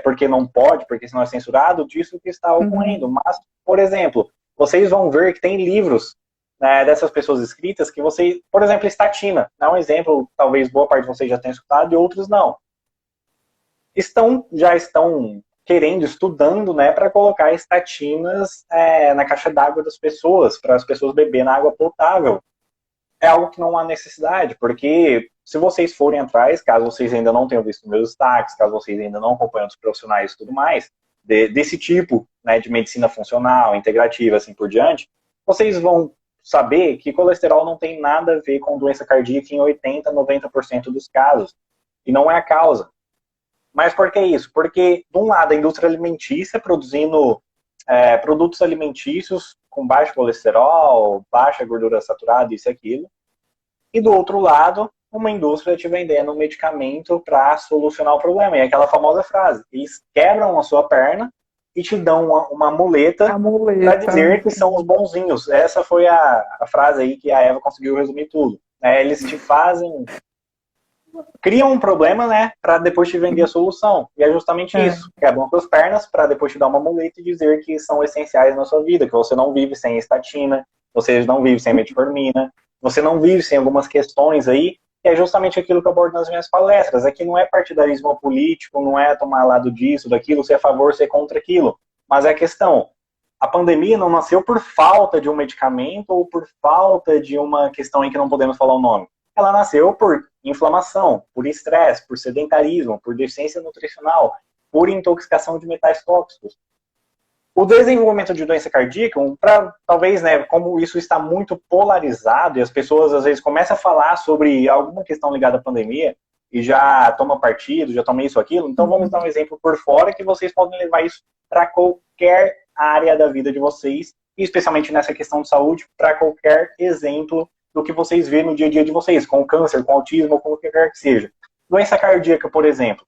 porque não pode, porque senão é censurado, disso que está ocorrendo. Mas, por exemplo, vocês vão ver que tem livros, né, dessas pessoas escritas que você, por exemplo, estatina, é um exemplo, talvez boa parte de vocês já tenham escutado e outros não. Já estão querendo, estudando, né, para colocar estatinas na caixa d'água das pessoas, para as pessoas beberem água potável. É algo que não há necessidade, porque se vocês forem atrás, caso vocês ainda não tenham visto meus destaques, caso vocês ainda não acompanhem os profissionais e tudo mais, desse tipo, né, de medicina funcional, integrativa, assim por diante, vocês vão saber que colesterol não tem nada a ver com doença cardíaca em 80%, 90% dos casos. E não é a causa. Mas por que isso? Porque, de um lado, a indústria alimentícia produzindo produtos alimentícios com baixo colesterol, baixa gordura saturada, isso e aquilo. E do outro lado, uma indústria te vendendo um medicamento para solucionar o problema. E aquela famosa frase, eles quebram a sua perna e te dão uma muleta para dizer que são os bonzinhos. Essa foi a frase aí que a Eva conseguiu resumir tudo. Eles te criam um problema, né, para depois te vender a solução. E é justamente isso. Quebram suas pernas para depois te dar uma muleta e dizer que são essenciais na sua vida, que você não vive sem estatina, você não vive sem metformina, você não vive sem algumas questões aí, que é justamente aquilo que eu abordo nas minhas palestras. Aqui não é partidarismo político, não é tomar lado disso, daquilo, ser a favor, ser contra aquilo, mas é a questão. A pandemia não nasceu por falta de um medicamento ou por falta de uma questão em que não podemos falar o nome. Ela nasceu por inflamação, por estresse, por sedentarismo, por deficiência nutricional, por intoxicação de metais tóxicos. O desenvolvimento de doença cardíaca, talvez, né, como isso está muito polarizado e as pessoas às vezes começam a falar sobre alguma questão ligada à pandemia e já toma partido, já toma isso, aquilo, então vamos dar um exemplo por fora que vocês podem levar isso para qualquer área da vida de vocês, e especialmente nessa questão de saúde, para qualquer exemplo do que vocês vêem no dia a dia de vocês, com câncer, com autismo, com o que quer que seja. Doença cardíaca, por exemplo.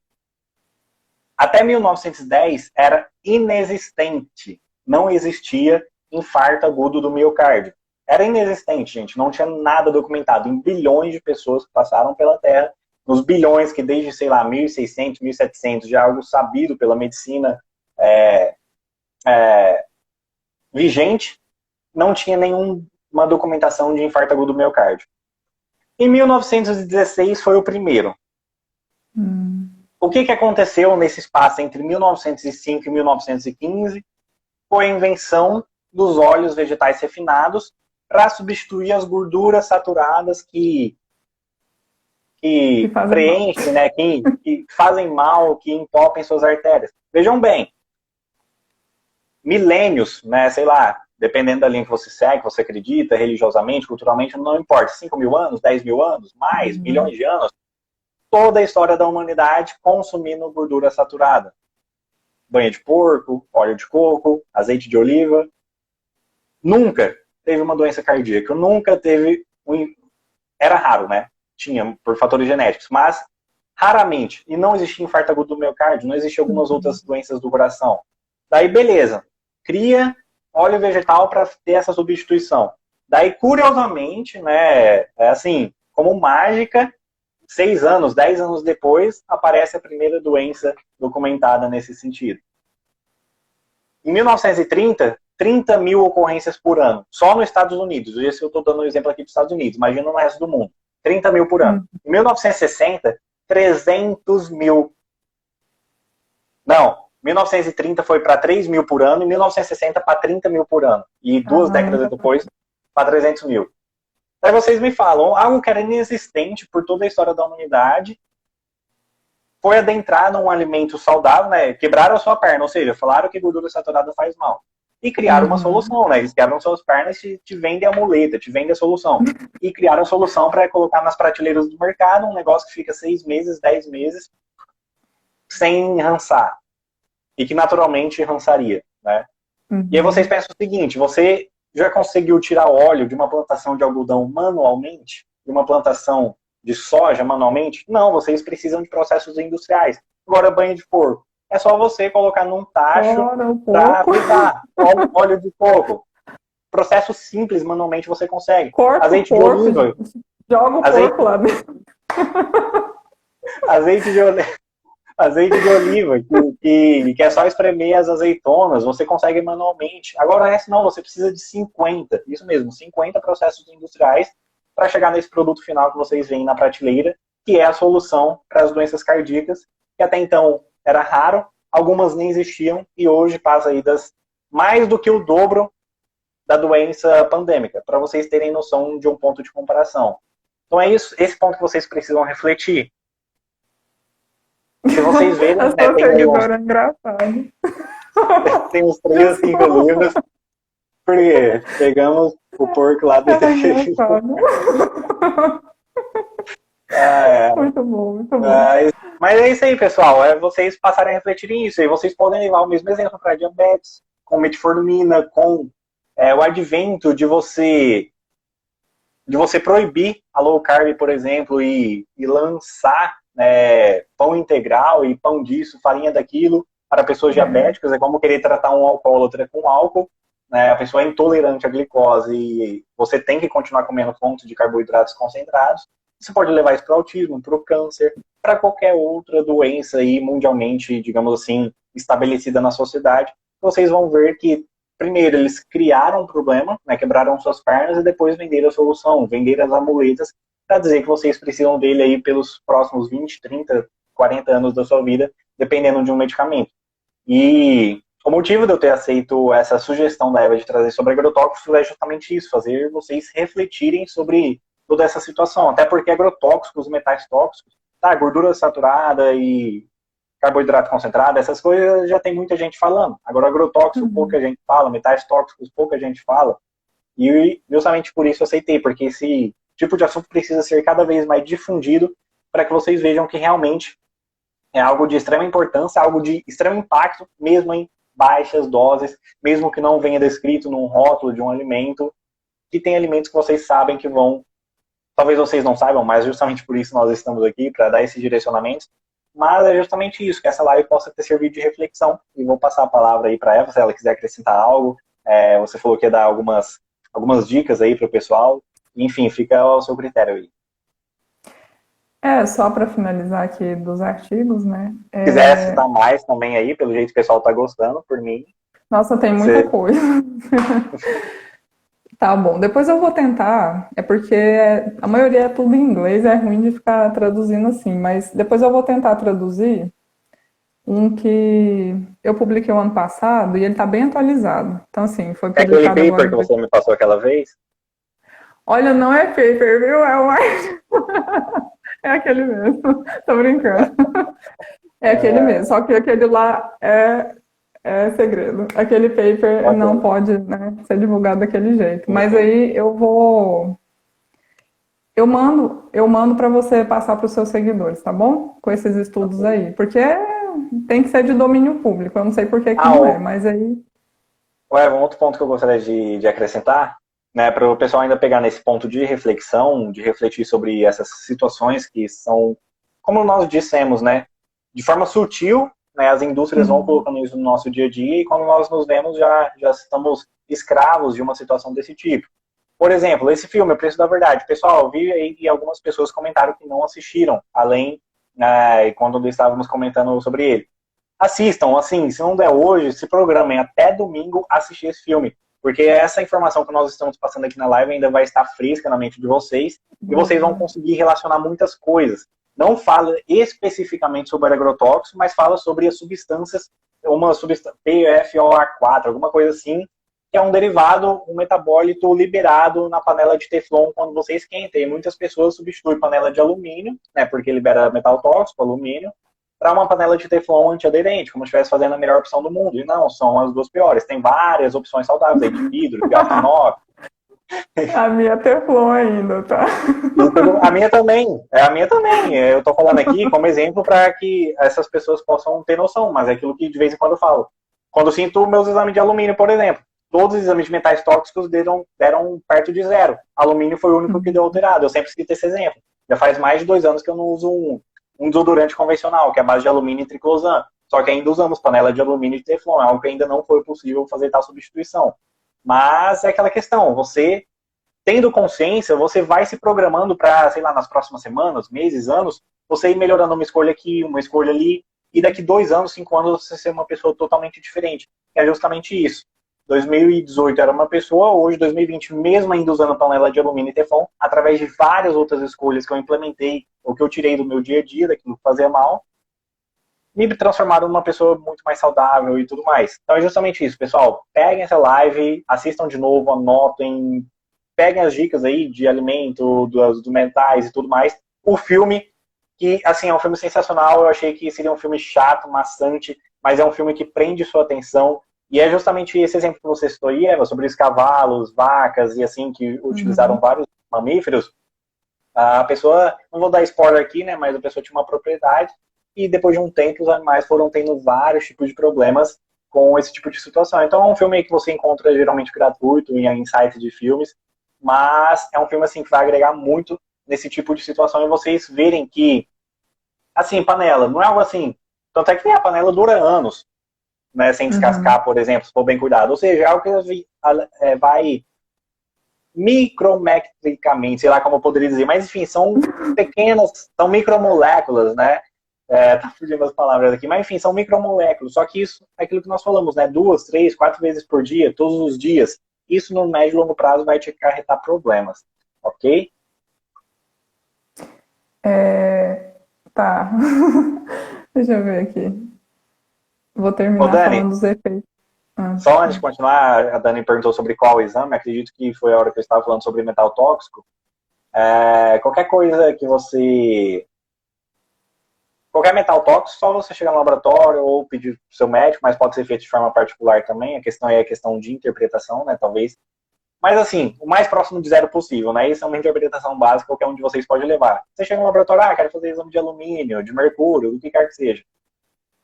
Até 1910 era inexistente. Não existia infarto agudo do miocárdio. Era inexistente, gente. Não tinha nada documentado. Em bilhões de pessoas que passaram pela Terra, nos bilhões que desde, sei lá, 1600, 1700, já é algo sabido pela medicina vigente, não tinha nenhuma documentação de infarto agudo do miocárdio. Em 1916 foi o primeiro. O que aconteceu nesse espaço entre 1905 e 1915 foi a invenção dos óleos vegetais refinados para substituir as gorduras saturadas que preenchem, né, que fazem mal, que entopem suas artérias. Vejam bem, milênios, né, sei lá, dependendo da linha que você segue, que você acredita, religiosamente, culturalmente, não importa, 5 mil anos, 10 mil anos, mais, milhões de anos, toda a história da humanidade consumindo gordura saturada. Banha de porco, óleo de coco, azeite de oliva. Nunca teve uma doença cardíaca, nunca teve Era raro, né? Tinha, por fatores genéticos, mas raramente. E não existia infarto agudo do miocárdio, não existiam algumas outras doenças do coração. Daí, beleza. Cria óleo vegetal para ter essa substituição. Daí, curiosamente, né, assim, como mágica, 6 anos, 10 anos depois, aparece a primeira doença documentada nesse sentido. Em 1930, 30 mil ocorrências por ano, só nos Estados Unidos. Esse eu estou dando um exemplo aqui dos Estados Unidos, imagina no resto do mundo. 30 mil por ano. Em 1960, 300 mil. Não, 1930 foi para 3 mil por ano, e 1960 para 30 mil por ano. E 2 décadas depois, para 300 mil. Aí vocês me falam, algo que era inexistente por toda a história da humanidade, foi adentrar num alimento saudável, né? Quebraram a sua perna, ou seja, falaram que gordura saturada faz mal. E criaram uma solução, né? Eles quebram suas pernas e te vendem a muleta, te vendem a solução. E criaram a solução para colocar nas prateleiras do mercado um negócio que fica 6 meses, 10 meses, sem rançar. E que naturalmente rançaria, né? E aí vocês pensam o seguinte, você já conseguiu tirar óleo de uma plantação de algodão manualmente? De uma plantação de soja manualmente? Não, vocês precisam de processos industriais. Agora, banho de porco. É só você colocar num tacho para aplicar óleo de coco. Processo simples, manualmente você consegue. Corta azeite o de porco, oliva. Joga o porco lá dentro. Azeite de oliva, que é só espremer as azeitonas, você consegue manualmente. Agora, esse não, você precisa de 50, isso mesmo, 50 processos industriais para chegar nesse produto final que vocês veem na prateleira, que é a solução para as doenças cardíacas, que até então era raro, algumas nem existiam, e hoje passa aí mais do que o dobro da doença pandêmica, para vocês terem noção de um ponto de comparação. Então é isso, esse ponto que vocês precisam refletir. Se vocês verem, né, tem uns 3 ou 5 livros, porque pegamos o porco lá desse jeito. Muito bom, muito bom. Mas é isso aí, pessoal. É vocês passarem a refletir nisso. E vocês podem levar o mesmo exemplo para diabetes, com metformina, com o advento de você proibir a low carb, por exemplo, e lançar pão integral e pão disso, farinha daquilo, para pessoas diabéticas. É como querer tratar um alcoólatra com álcool. A pessoa é intolerante à glicose e você tem que continuar comendo fontes de carboidratos concentrados. Você pode levar isso para o autismo, para o câncer, para qualquer outra doença aí mundialmente, digamos assim, estabelecida na sociedade. Vocês vão ver que primeiro, eles criaram um problema, né, quebraram suas pernas e depois venderam a solução, venderam as amuletas para dizer que vocês precisam dele aí pelos próximos 20, 30, 40 anos da sua vida, dependendo de um medicamento. E o motivo de eu ter aceito essa sugestão da Eva de trazer sobre agrotóxicos é justamente isso, fazer vocês refletirem sobre toda essa situação. Até porque agrotóxicos, metais tóxicos, tá, gordura saturada e carboidrato concentrado, essas coisas já tem muita gente falando. Agora, agrotóxico, pouca gente fala, metais tóxicos, pouca gente fala. E justamente por isso eu aceitei, porque esse tipo de assunto precisa ser cada vez mais difundido para que vocês vejam que realmente é algo de extrema importância, algo de extremo impacto, mesmo em baixas doses, mesmo que não venha descrito num rótulo de um alimento, que tem alimentos que vocês sabem que vão, talvez vocês não saibam, mas justamente por isso nós estamos aqui, para dar esses direcionamentos. Mas é justamente isso, que essa live possa ter servido de reflexão. E vou passar a palavra aí para a Eva, se ela quiser acrescentar algo. Você falou que ia dar algumas dicas aí para o pessoal. Enfim, fica ao seu critério aí. Só para finalizar aqui dos artigos, né? Se quiser citar mais também aí, pelo jeito que o pessoal está gostando, por mim. Nossa, tem muita coisa. Tá bom, depois eu vou tentar, porque a maioria é tudo em inglês, é ruim de ficar traduzindo assim, mas depois eu vou tentar traduzir um que eu publiquei o ano passado e ele tá bem atualizado. Então, assim, foi publicado agora. É aquele paper agora. Que você me passou aquela vez? Olha, não é paper, viu? É mais... é aquele mesmo, tô brincando. É aquele mesmo, só que aquele lá é segredo. Aquele paper não pode, né, ser divulgado daquele jeito. Mas aí eu mando para você passar para os seus seguidores, tá bom? Com esses estudos aí. Porque tem que ser de domínio público. Eu não sei por que não é, mas aí... Um outro ponto que eu gostaria de acrescentar, né, para o pessoal ainda pegar nesse ponto de reflexão, de refletir sobre essas situações que são, como nós dissemos, né, de forma sutil, né, as indústrias vão colocando isso no nosso dia a dia e quando nós nos vemos já estamos escravos de uma situação desse tipo. Por exemplo, esse filme, O Preço da Verdade. Pessoal, eu vi aí que algumas pessoas comentaram que não assistiram, além, quando estávamos comentando sobre ele. Assistam, assim, se não der hoje, se programem até domingo assistir esse filme. Porque essa informação que nós estamos passando aqui na live ainda vai estar fresca na mente de vocês e vocês vão conseguir relacionar muitas coisas. Não fala especificamente sobre agrotóxico, mas fala sobre as substâncias, uma substância PFOA4, alguma coisa assim, que é um derivado, um metabólito liberado na panela de Teflon quando você esquenta. E muitas pessoas substituem panela de alumínio, né, porque libera metal tóxico, alumínio, para uma panela de Teflon antiaderente, como se estivesse fazendo a melhor opção do mundo. E não, são as duas piores. Tem várias opções saudáveis aí de vidro, de aço inox. A minha é Teflon ainda, tá? A minha também. Eu tô falando aqui como exemplo para que essas pessoas possam ter noção, mas é aquilo que de vez em quando eu falo. Quando eu sinto meus exames de alumínio, por exemplo, todos os exames de metais tóxicos deram perto de zero. Alumínio foi o único que deu alterado. Eu sempre cito esse exemplo. Já faz mais de 2 anos que eu não uso um desodorante convencional, que é a base de alumínio e triclosan. Só que ainda usamos panela de alumínio e Teflon. É algo que ainda não foi possível fazer tal substituição. Mas é aquela questão, você tendo consciência, você vai se programando para, sei lá, nas próximas semanas, meses, anos, você ir melhorando uma escolha aqui, uma escolha ali, e daqui 2 anos, 5 anos, você ser uma pessoa totalmente diferente. É justamente isso. 2018 era uma pessoa, hoje, 2020, mesmo ainda usando panela de alumínio e Teflon, através de várias outras escolhas que eu implementei, ou que eu tirei do meu dia a dia, daquilo que fazia mal, me transformaram numa pessoa muito mais saudável e tudo mais. Então é justamente isso, pessoal. Peguem essa live, assistam de novo, anotem, peguem as dicas aí de alimento, dos mentais e tudo mais. O filme, que assim, é um filme sensacional, eu achei que seria um filme chato, maçante, mas é um filme que prende sua atenção. E é justamente esse exemplo que você citou aí, Eva, sobre os cavalos, vacas e assim, que utilizaram vários mamíferos. A pessoa, não vou dar spoiler aqui, né, mas a pessoa tinha uma propriedade e depois de um tempo os animais foram tendo vários tipos de problemas com esse tipo de situação. Então é um filme que você encontra geralmente gratuito em sites de filmes, mas é um filme assim que vai agregar muito nesse tipo de situação e vocês verem que, assim, panela, não é algo assim, tanto é que a panela dura anos, né, sem descascar, por exemplo, se for bem cuidado. Ou seja, é algo que vai micrometricamente, sei lá como eu poderia dizer, mas enfim, são pequenas, são micromoléculas, né, Tá fugindo as palavras aqui, mas enfim, são micromoléculas, só que isso é aquilo que nós falamos, né? 2, 3, 4 vezes por dia, todos os dias, isso no médio e longo prazo vai te acarretar problemas, ok? Tá. Deixa eu ver aqui. Vou Ô terminar Dani, falando dos efeitos. só antes de continuar, a Dani perguntou sobre qual exame, acredito que foi a hora que eu estava falando sobre metal tóxico. Qualquer coisa que você qualquer metal tóxico, só você chegar no laboratório ou pedir pro seu médico, mas pode ser feito de forma particular também. A questão é a questão de interpretação, né, talvez. Mas assim, o mais próximo de zero possível, né? Isso é uma interpretação básica, qualquer um de vocês pode levar. Você chega no laboratório, quero fazer exame de alumínio, de mercúrio, do que quer que seja.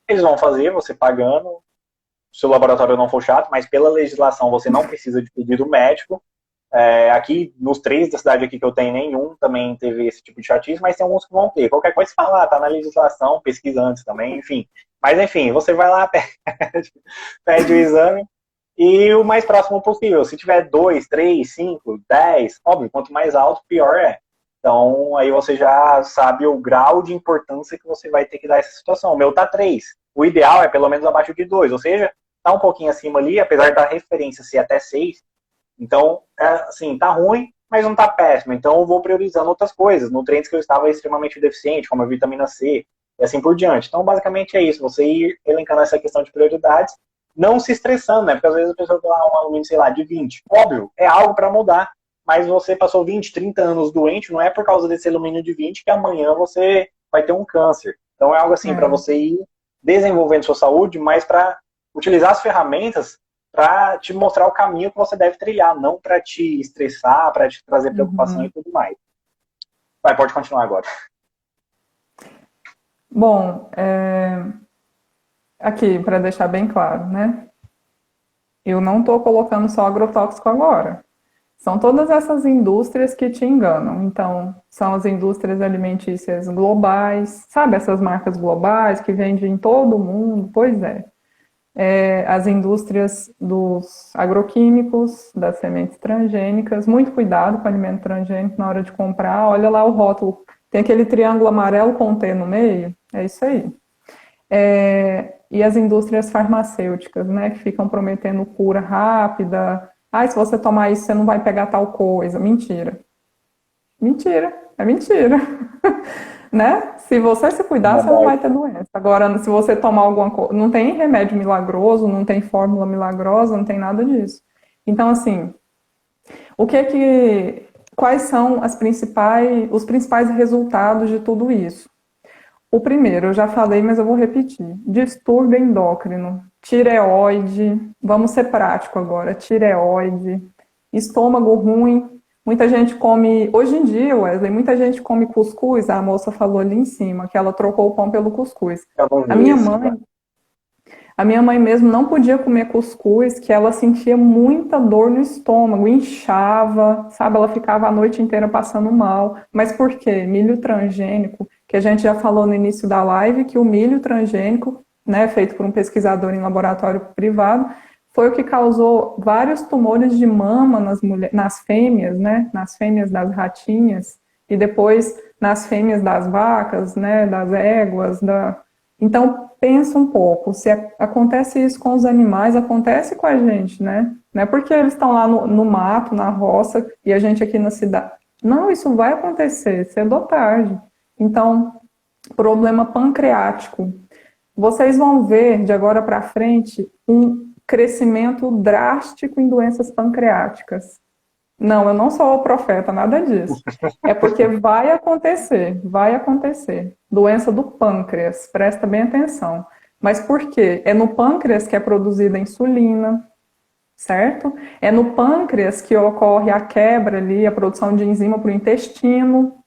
Eles vão fazer, você pagando, se o laboratório não for chato, mas pela legislação você não precisa de pedido médico. Aqui, nos 3 da cidade aqui que eu tenho, nenhum também teve esse tipo de chatice, mas tem alguns que vão ter. Qualquer coisa você fala, tá na legislação, pesquisa antes também, enfim. Mas enfim, você vai lá, pede o exame e o mais próximo possível. Se tiver 2, 3, 5, 10, óbvio, quanto mais alto, pior é. Então, aí você já sabe o grau de importância que você vai ter que dar essa situação. O meu tá 3. O ideal é pelo menos abaixo de 2, ou seja, tá um pouquinho acima ali, apesar da referência ser até 6. Então, assim, tá ruim, mas não tá péssimo. Então, eu vou priorizando outras coisas, nutrientes que eu estava extremamente deficiente, como a vitamina C, e assim por diante. Então, basicamente é isso, você ir elencando essa questão de prioridades, não se estressando, né? Porque às vezes a pessoa tem lá um alumínio, sei lá, de 20. Óbvio, é algo para mudar, mas você passou 20, 30 anos doente, não é por causa desse alumínio de 20 que amanhã você vai ter um câncer. Então, é algo assim, para É. você ir desenvolvendo sua saúde, mas para utilizar as ferramentas para te mostrar o caminho que você deve trilhar, não para te estressar, para te trazer preocupação e Uhum. tudo mais. Vai, pode continuar agora. Bom, aqui, para deixar bem claro, né? Eu não estou colocando só agrotóxico agora. São todas essas indústrias que te enganam. Então, são as indústrias alimentícias globais, sabe essas marcas globais que vendem em todo o mundo? Pois é. As indústrias dos agroquímicos, das sementes transgênicas. Muito cuidado com o alimento transgênico na hora de comprar. Olha lá o rótulo. Tem aquele triângulo amarelo com T no meio. É isso aí. E as indústrias farmacêuticas, né, que ficam prometendo cura rápida. Se você tomar isso, você não vai pegar tal coisa. Mentira. Mentira. É mentira. Né? Se você se cuidar, você não vai ter doença. Agora, se você tomar alguma coisa, não tem remédio milagroso, não tem fórmula milagrosa, não tem nada disso. Então, assim, quais são os principais resultados de tudo isso? O primeiro, eu já falei, mas eu vou repetir. Distúrbio endócrino, tireoide, vamos ser prático agora, tireoide, estômago ruim. Muita gente come, hoje em dia, Wesley, muita gente come cuscuz, a moça falou ali em cima, que ela trocou o pão pelo cuscuz. Eu não A vi minha esse. mãe, a minha mãe mesmo não podia comer cuscuz, que ela sentia muita dor no estômago, inchava, sabe? Ela ficava a noite inteira passando mal. Mas por quê? Milho transgênico, que a gente já falou no início da live, que o milho transgênico, né, feito por um pesquisador em laboratório privado, foi o que causou vários tumores de mama nas fêmeas, né? Nas fêmeas das ratinhas, e depois nas fêmeas das vacas, né? Das éguas, então, pensa um pouco, se acontece isso com os animais, acontece com a gente, né? Não é porque eles estão lá no mato, na roça, e a gente aqui na cidade. Não, isso vai acontecer cedo ou tarde. Então, problema pancreático. Vocês vão ver de agora para frente um crescimento drástico em doenças pancreáticas. Não, eu não sou o profeta, nada disso. É porque vai acontecer, vai acontecer. Doença do pâncreas, presta bem atenção. Mas por quê? É no pâncreas que é produzida a insulina, certo? É no pâncreas que ocorre a quebra ali, a produção de enzima para o intestino.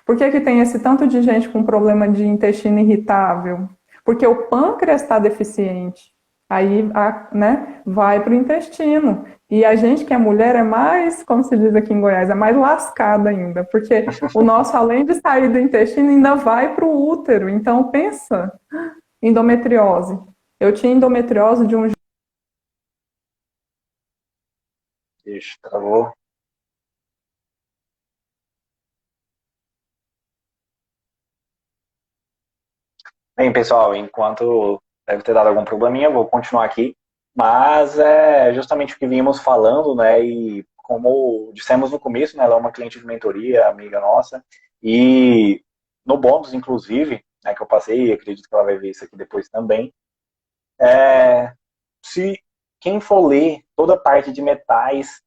Por que que tem esse tanto de gente com problema de intestino irritável? Porque o pâncreas está deficiente. Aí, né, vai para o intestino. E a gente que é mulher é mais, como se diz aqui em Goiás, é mais lascada ainda, porque o nosso, além de sair do intestino, ainda vai para o útero. Então, pensa, endometriose. Eu tinha endometriose de um. Ixi, travou. Bem, pessoal, enquanto deve ter dado algum probleminha, eu vou continuar aqui. Mas é justamente o que vínhamos falando, né? E como dissemos no começo, né? Ela é uma cliente de mentoria, amiga nossa. E no bônus, inclusive, né, que eu passei, acredito que ela vai ver isso aqui depois também. Se quem for ler toda a parte de metais,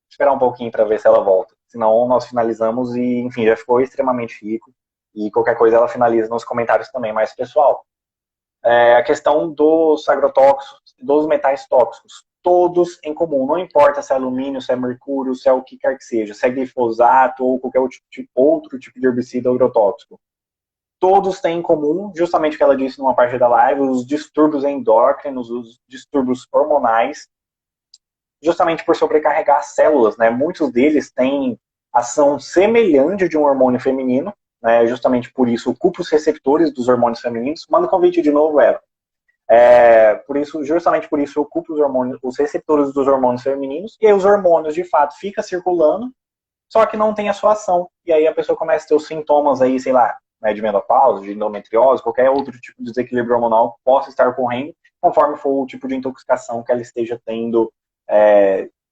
esperar um pouquinho para ver se ela volta. Senão nós finalizamos e, enfim, já ficou extremamente rico. E qualquer coisa ela finaliza nos comentários também. Mas, pessoal, a questão dos agrotóxicos, dos metais tóxicos, todos em comum, não importa se é alumínio, se é mercúrio, se é o que quer que seja, se é glifosato ou qualquer outro tipo de herbicida agrotóxico. Todos têm em comum, justamente o que ela disse numa parte da live, os distúrbios endócrinos, os distúrbios hormonais, justamente por sobrecarregar as células, né? Muitos deles têm ação semelhante de um hormônio feminino, né? Justamente por isso ocupa os receptores dos hormônios femininos. Manda um convite de novo, Eva. Por isso, justamente por isso ocupa os receptores dos hormônios femininos, e aí os hormônios de fato ficam circulando, só que não tem a sua ação. E aí a pessoa começa a ter os sintomas aí, sei lá, né, de menopausa, de endometriose, qualquer outro tipo de desequilíbrio hormonal que possa estar ocorrendo, conforme for o tipo de intoxicação que ela esteja tendo,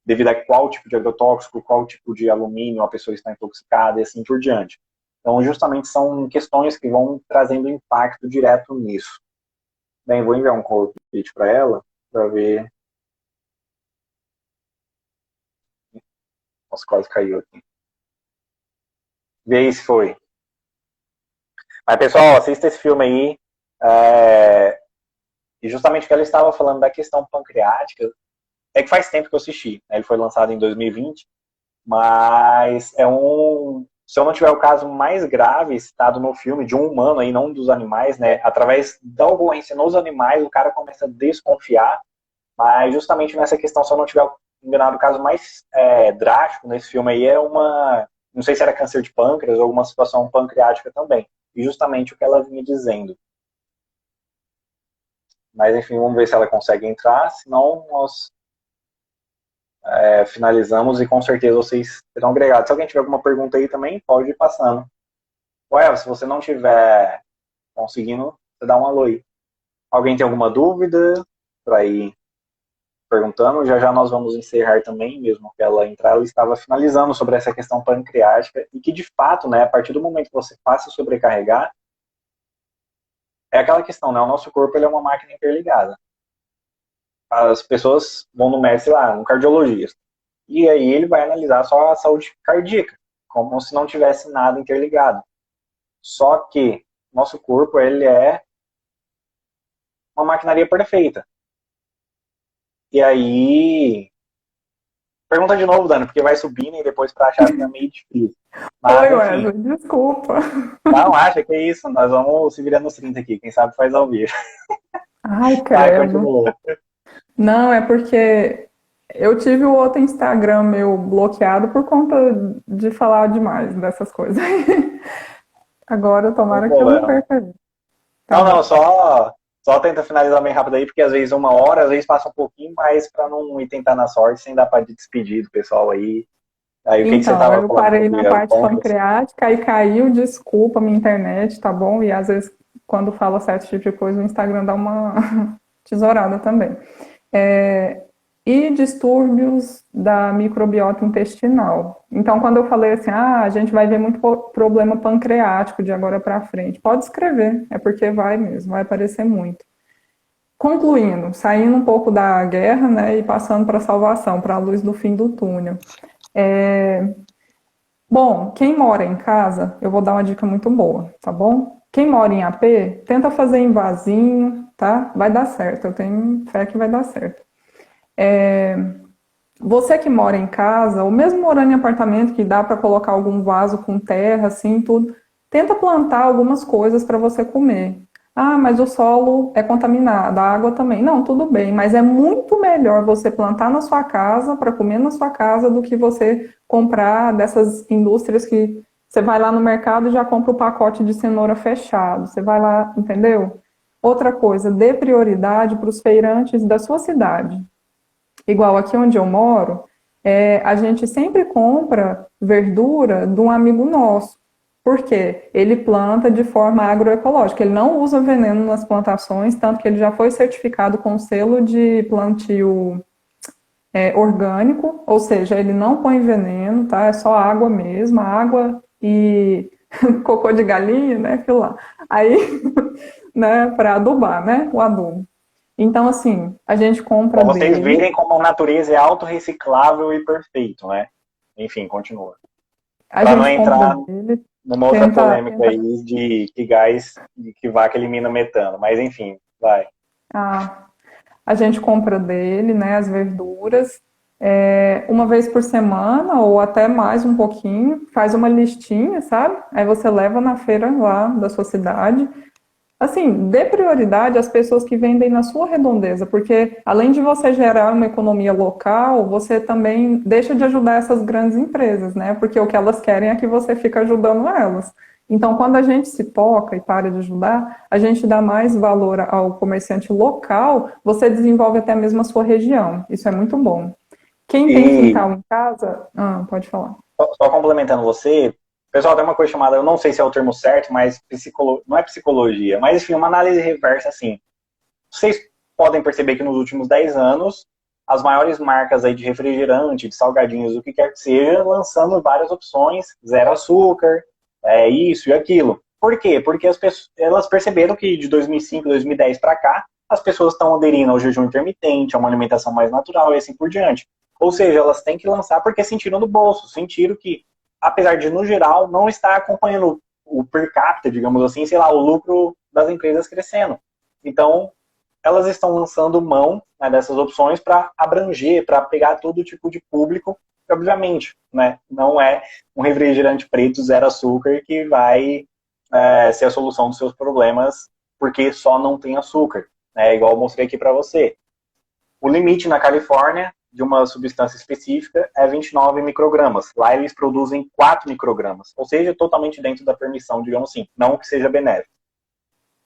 devido a qual tipo de agrotóxico, qual tipo de alumínio a pessoa está intoxicada e assim por diante. Então, justamente são questões que vão trazendo impacto direto nisso. Bem, vou enviar um convite para ela, para ver. Nossa, quase caiu aqui. Vê aí se foi. Mas, pessoal, assista esse filme aí. E justamente o que ela estava falando da questão pancreática, é que faz tempo que eu assisti. Né? Ele foi lançado em 2020, mas se eu não tiver o caso mais grave citado no filme, de um humano aí, não dos animais, né? Através da ocorrência nos animais, o cara começa a desconfiar, mas justamente nessa questão, se eu não tiver enganado, o caso mais drástico nesse filme aí não sei se era câncer de pâncreas ou alguma situação pancreática também. E justamente o que ela vinha dizendo. Mas enfim, vamos ver se ela consegue entrar, senão nós finalizamos e com certeza vocês serão agregados. Se alguém tiver alguma pergunta aí também, pode ir passando. Ué, se você não tiver conseguindo, você dá um alô aí. Alguém tem alguma dúvida para ir perguntando? Já já nós vamos encerrar também, mesmo que ela entrar, ela estava finalizando sobre essa questão pancreática e que de fato, né, a partir do momento que você passa a sobrecarregar, é aquela questão, né, o nosso corpo ele é uma máquina interligada. As pessoas vão no médico, sei lá, um cardiologista, e aí ele vai analisar só a saúde cardíaca, como se não tivesse nada interligado. Só que nosso corpo ele é uma maquinaria perfeita. E aí, pergunta de novo, Dani, porque vai subindo e depois para achar fica meio difícil. Mas, Oi, Wesley, desculpa. Não, acha que é isso, nós vamos se virando nos 30 aqui, quem sabe faz ao vivo. Ai, Vai, credo. continua. Não, é porque eu tive o outro Instagram meu bloqueado por conta de falar demais dessas coisas. Agora, Sem tomara que eu não problema. perca isso. Tá Não, bom. só tenta finalizar bem rápido aí, porque às vezes 1 hora, às vezes passa um pouquinho, mas para não ir tentar na sorte, sem dar para despedir do pessoal aí. Aí o que você Então, estava eu falando parei na sobre as parte compras? pancreática e caiu, desculpa, minha internet, tá bom? E às vezes, quando fala certo tipo de coisa, o Instagram dá uma tesourada também. É, e distúrbios da microbiota intestinal. Então, quando eu falei assim, a gente vai ver muito problema pancreático de agora para frente, pode escrever, é porque vai mesmo, vai aparecer muito. Concluindo, saindo um pouco da guerra, né, e passando para a salvação, para a luz do fim do túnel. Bom, quem mora em casa, eu vou dar uma dica muito boa, tá bom? Quem mora em AP, tenta fazer em vasinho, tá? Vai dar certo, eu tenho fé que vai dar certo. Você que mora em casa, ou mesmo morando em apartamento que dá para colocar algum vaso com terra, assim, tudo, tenta plantar algumas coisas para você comer. Ah, mas o solo é contaminado, a água também. Não, tudo bem, mas é muito melhor você plantar na sua casa, para comer na sua casa, do que você comprar dessas indústrias que você vai lá no mercado e já compra o pacote de cenoura fechado. Você vai lá, entendeu? Outra coisa, dê prioridade para os feirantes da sua cidade. Igual aqui onde eu moro, a gente sempre compra verdura de um amigo nosso. Por quê? Ele planta de forma agroecológica, ele não usa veneno nas plantações, tanto que ele já foi certificado com selo de plantio orgânico, ou seja, ele não põe veneno, tá? É só água mesmo, água e cocô de galinha, né? Aquilo lá. Aí, né, para adubar, né? O adubo. Então, assim, a gente compra Pra vocês dele. verem como a natureza é autorreciclável e perfeito, né? Enfim, continua. A Para não gente compra entrar dele, numa outra polêmica aí de que gás, de que vaca elimina metano. Mas enfim, vai. a, a gente compra dele, né, as verduras, uma vez por semana ou até mais um pouquinho, faz uma listinha, sabe? Aí você leva na feira lá da sua cidade. Assim, dê prioridade às pessoas que vendem na sua redondeza, porque além de você gerar uma economia local, você também deixa de ajudar essas grandes empresas, né? Porque o que elas querem é que você fique ajudando elas. Então, quando a gente se toca e para de ajudar, a gente dá mais valor ao comerciante local, você desenvolve até mesmo a sua região. Isso é muito bom. Quem tem E quintal em casa, pode falar. só complementando você, pessoal, tem uma coisa chamada, eu não sei se é o termo certo, mas não é psicologia, mas enfim, uma análise reversa assim. Vocês podem perceber que nos últimos 10 anos, as maiores marcas aí de refrigerante, de salgadinhos, o que quer que seja, lançando várias opções, zero açúcar, isso e aquilo. Por quê? Porque as pessoas, elas perceberam que de 2005, 2010 para cá, as pessoas estão aderindo ao jejum intermitente, a uma alimentação mais natural e assim por diante. Ou seja, elas têm que lançar porque sentiram no bolso, sentiram que, apesar de, no geral, não estar acompanhando o per capita, digamos assim, sei lá, o lucro das empresas crescendo. Então, elas estão lançando mão, né, dessas opções para abranger, para pegar todo tipo de público. E, obviamente, né, não é um refrigerante preto zero açúcar que vai ser a solução dos seus problemas porque só não tem açúcar. Né, igual eu mostrei aqui para você. O limite na Califórnia de uma substância específica é 29 microgramas. Lá eles produzem 4 microgramas, ou seja, totalmente dentro da permissão, digamos assim, não que seja benéfico.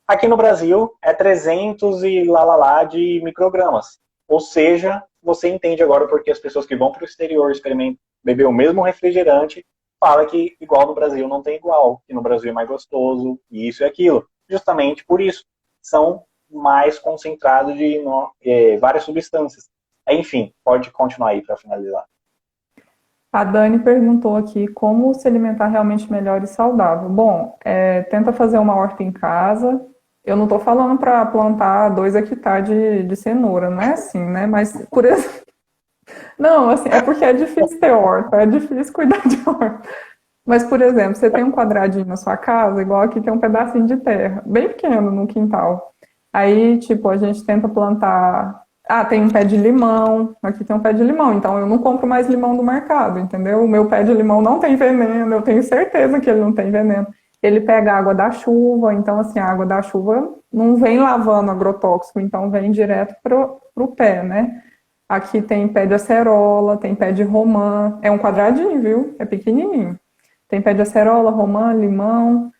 Aqui no Brasil é 300 e lá de microgramas. Ou seja, você entende agora porque as pessoas que vão para o exterior experimentam beber o mesmo refrigerante falam que igual no Brasil não tem igual, que no Brasil é mais gostoso, isso e aquilo. Justamente por isso. São mais concentrados de várias substâncias. Enfim, pode continuar aí para finalizar. A Dani perguntou aqui como se alimentar realmente melhor e saudável. Bom, tenta fazer uma horta em casa. Eu não estou falando para plantar 2 hectares de cenoura, não é assim, né? Mas, por exemplo, não, assim, é porque é difícil ter horta, é difícil cuidar de horta. Mas, por exemplo, você tem um quadradinho na sua casa, igual aqui tem um pedacinho de terra, bem pequeno no quintal. Aí, tipo, a gente tenta plantar. Ah, tem um pé de limão, aqui tem um pé de limão, então eu não compro mais limão do mercado, entendeu? O meu pé de limão não tem veneno, eu tenho certeza que ele não tem veneno. Ele pega a água da chuva, então, assim, a água da chuva não vem lavando agrotóxico, então vem direto pro pé, né? Aqui tem pé de acerola, tem pé de romã, é um quadradinho, viu? É pequenininho. Tem pé de acerola, romã, limão,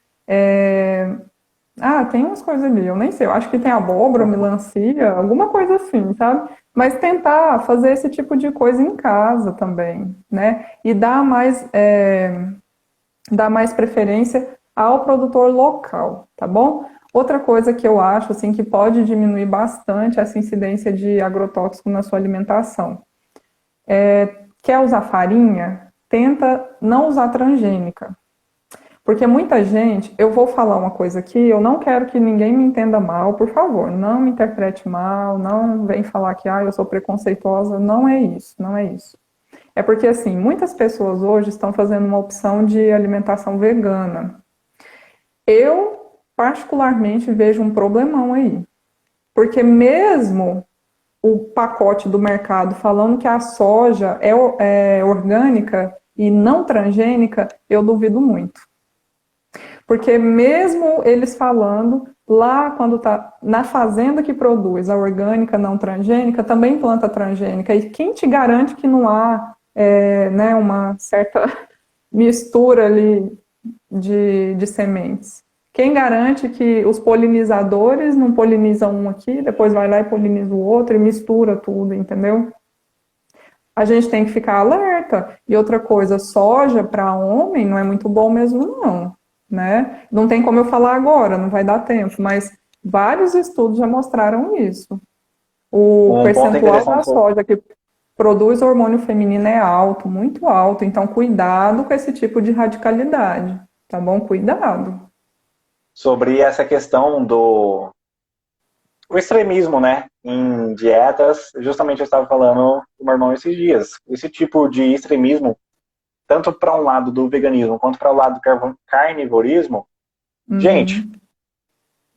tem umas coisas ali, eu nem sei, eu acho que tem abóbora, melancia, alguma coisa assim, sabe? Mas tentar fazer esse tipo de coisa em casa também, né? E dar mais preferência ao produtor local, tá bom? Outra coisa que eu acho, assim, que pode diminuir bastante essa incidência de agrotóxico na sua alimentação. Quer usar farinha? Tenta não usar transgênica. Porque muita gente, eu vou falar uma coisa aqui, eu não quero que ninguém me entenda mal, por favor, não me interprete mal, não vem falar que eu sou preconceituosa, não é isso, não é isso. É porque, assim, muitas pessoas hoje estão fazendo uma opção de alimentação vegana. Eu, particularmente, vejo um problemão aí. Porque mesmo o pacote do mercado falando que a soja é orgânica e não transgênica, eu duvido muito. Porque mesmo eles falando, lá quando está na fazenda que produz a orgânica não transgênica, também planta transgênica. E quem te garante que não há né, uma certa mistura ali de sementes? Quem garante que os polinizadores não polinizam um aqui, depois vai lá e poliniza o outro e mistura tudo, entendeu? A gente tem que ficar alerta. E outra coisa, soja para homem não é muito bom mesmo, não. né? Não tem como eu falar agora, não vai dar tempo, mas vários estudos já mostraram isso. O Um ponto percentual da interessante. soja que produz hormônio feminino é alto, muito alto, então cuidado com esse tipo de radicalidade, tá bom? Cuidado. Sobre essa questão do o extremismo, né, em dietas, justamente eu estava falando com o meu irmão esses dias. Esse tipo de extremismo, tanto para um lado do veganismo quanto para o lado do carnivorismo, gente, Uhum.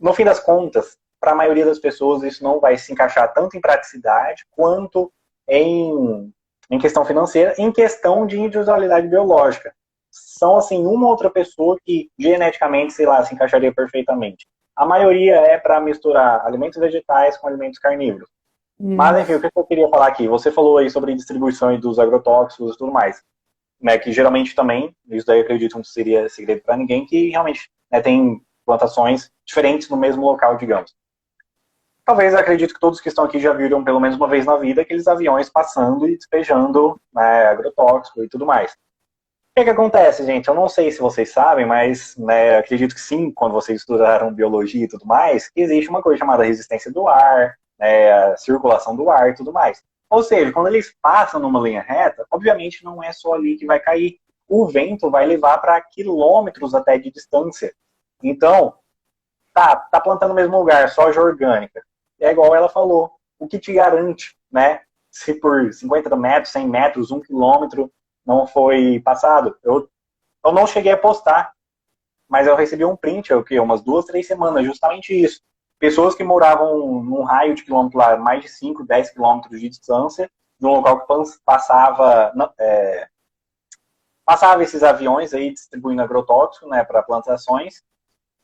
no fim das contas, para a maioria das pessoas isso não vai se encaixar tanto em praticidade quanto em questão financeira, em questão de individualidade biológica. São, assim, uma outra pessoa que geneticamente, sei lá, se encaixaria perfeitamente. A maioria é para misturar alimentos vegetais com alimentos carnívoros. Mas, enfim, o Isso. que eu queria falar aqui? Você falou aí sobre distribuição dos agrotóxicos e tudo mais, né, que geralmente também, isso daí eu acredito que não seria segredo para ninguém, que realmente, né, tem plantações diferentes no mesmo local, digamos. Talvez acredito que todos que estão aqui já viram pelo menos uma vez na vida aqueles aviões passando e despejando, né, agrotóxico e tudo mais. O que acontece, gente? Eu não sei se vocês sabem, mas, né, acredito que sim, quando vocês estudaram biologia e tudo mais, que existe uma coisa chamada resistência do ar, né, a circulação do ar e tudo mais. Ou seja, quando eles passam numa linha reta, obviamente não é só ali que vai cair. O vento vai levar para quilômetros até de distância. Então, tá plantando no mesmo lugar, soja orgânica. É igual ela falou. O que te garante, né? Se por 50 metros, 100 metros, 1 quilômetro não foi passado. Eu não cheguei a postar, mas eu recebi um print, umas 2, 3 semanas, justamente isso. Pessoas que moravam num raio de quilômetro lá, mais de 5, 10 quilômetros de distância, de um local que passava esses aviões aí distribuindo agrotóxico, né, para plantações,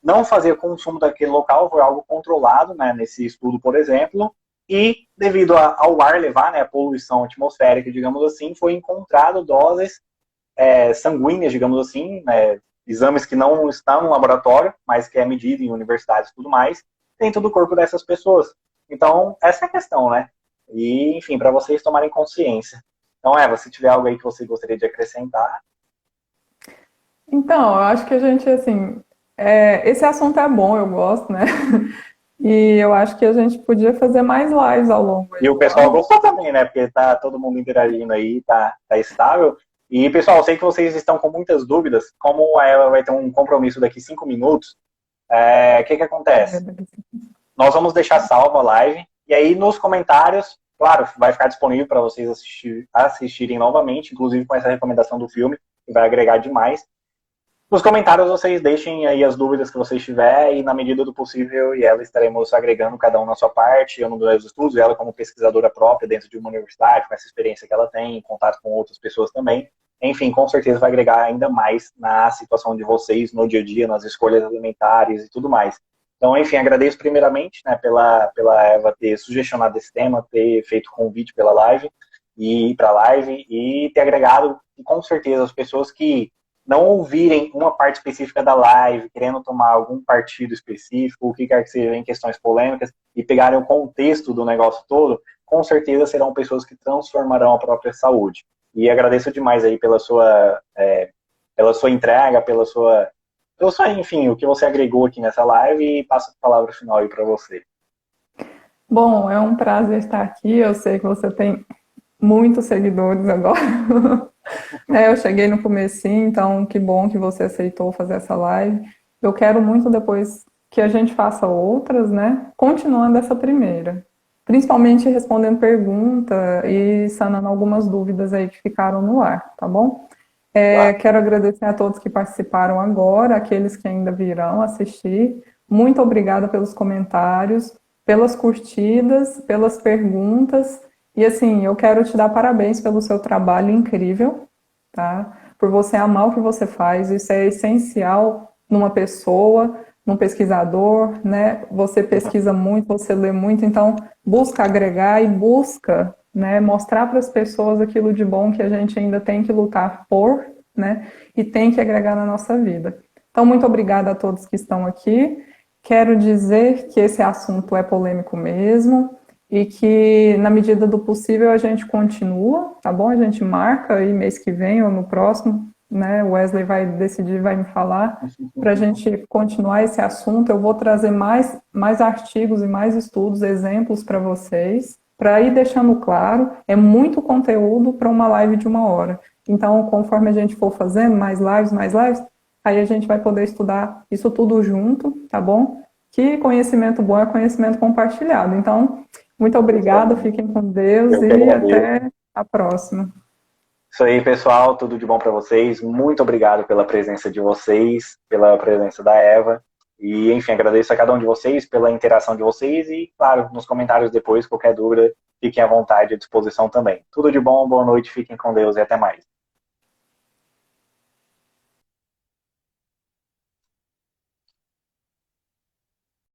não fazer consumo daquele local, foi algo controlado, né, nesse estudo, por exemplo, e devido ao ar levar, né, a poluição atmosférica, digamos assim, foi encontrado doses sanguíneas, digamos assim, né, exames que não estão no laboratório, mas que é medido em universidades e tudo mais, dentro do corpo dessas pessoas. Então, essa é a questão, né? E, enfim, para vocês tomarem consciência. Então, se tiver algo aí que você gostaria de acrescentar. Então, eu acho que a gente, assim, esse assunto é bom, eu gosto, né? E eu acho que a gente podia fazer mais lives ao longo aí E o do pessoal ano. gostou também, né? Porque tá todo mundo interagindo aí, tá estável. E, pessoal, eu sei que vocês estão com muitas dúvidas. Como a Ela vai ter um compromisso daqui 5 minutos, o que acontece? Nós vamos deixar salva a live. E aí, nos comentários, claro, vai ficar disponível para vocês assistirem novamente, inclusive com essa recomendação do filme, que vai agregar demais. Nos comentários vocês deixem aí as dúvidas que vocês tiverem e na medida do possível e ela estaremos agregando cada um na sua parte, eu no meus estudos, ela como pesquisadora própria dentro de uma universidade, com essa experiência que ela tem, em contato com outras pessoas também. Enfim, com certeza vai agregar ainda mais na situação de vocês no dia a dia, nas escolhas alimentares e tudo mais. Então, enfim, agradeço primeiramente, né, pela Eva ter sugestionado esse tema, ter feito o convite pela live e para a live e ter agregado, e com certeza, as pessoas que não ouvirem uma parte específica da live, querendo tomar algum partido específico, o que quer que seja em questões polêmicas, e pegarem o contexto do negócio todo, com certeza serão pessoas que transformarão a própria saúde. E agradeço demais aí pela sua entrega, enfim, o que você agregou aqui nessa live e passo a palavra final aí para você. Bom, é um prazer estar aqui. Eu sei que você tem muitos seguidores agora. Eu cheguei no comecinho, então que bom que você aceitou fazer essa live. Eu quero muito depois que a gente faça outras, né? Continuando essa primeira. Principalmente respondendo pergunta e sanando algumas dúvidas aí que ficaram no ar, tá bom? Claro. Quero agradecer a todos que participaram agora, aqueles que ainda virão assistir. Muito obrigada pelos comentários, pelas curtidas, pelas perguntas. E assim, eu quero te dar parabéns pelo seu trabalho incrível, tá? Por você amar o que você faz, isso é essencial numa pessoa, num pesquisador, né? Você pesquisa muito, você lê muito, então busca agregar e busca, né, mostrar para as pessoas aquilo de bom que a gente ainda tem que lutar por, né? E tem que agregar na nossa vida. Então, muito obrigada a todos que estão aqui. Quero dizer que esse assunto é polêmico mesmo e que, na medida do possível, a gente continua, tá bom? A gente marca aí mês que vem ou no próximo né? O Wesley vai decidir, vai me falar, para a gente continuar esse assunto. Eu vou trazer mais artigos e mais estudos, exemplos para vocês, para ir deixando claro, é muito conteúdo para uma live de 1 hora. Então, conforme a gente for fazendo mais lives, aí a gente vai poder estudar isso tudo junto, tá bom? Que conhecimento bom é conhecimento compartilhado. Então, muito obrigada, fiquem com Deus Eu que e agradeço. até a próxima. Isso aí, pessoal, tudo de bom para vocês. Muito obrigado pela presença de vocês, pela presença da Eva. E, enfim, agradeço a cada um de vocês pela interação de vocês e, claro, nos comentários depois, qualquer dúvida, fiquem à vontade, à disposição também. Tudo de bom, boa noite, fiquem com Deus e até mais.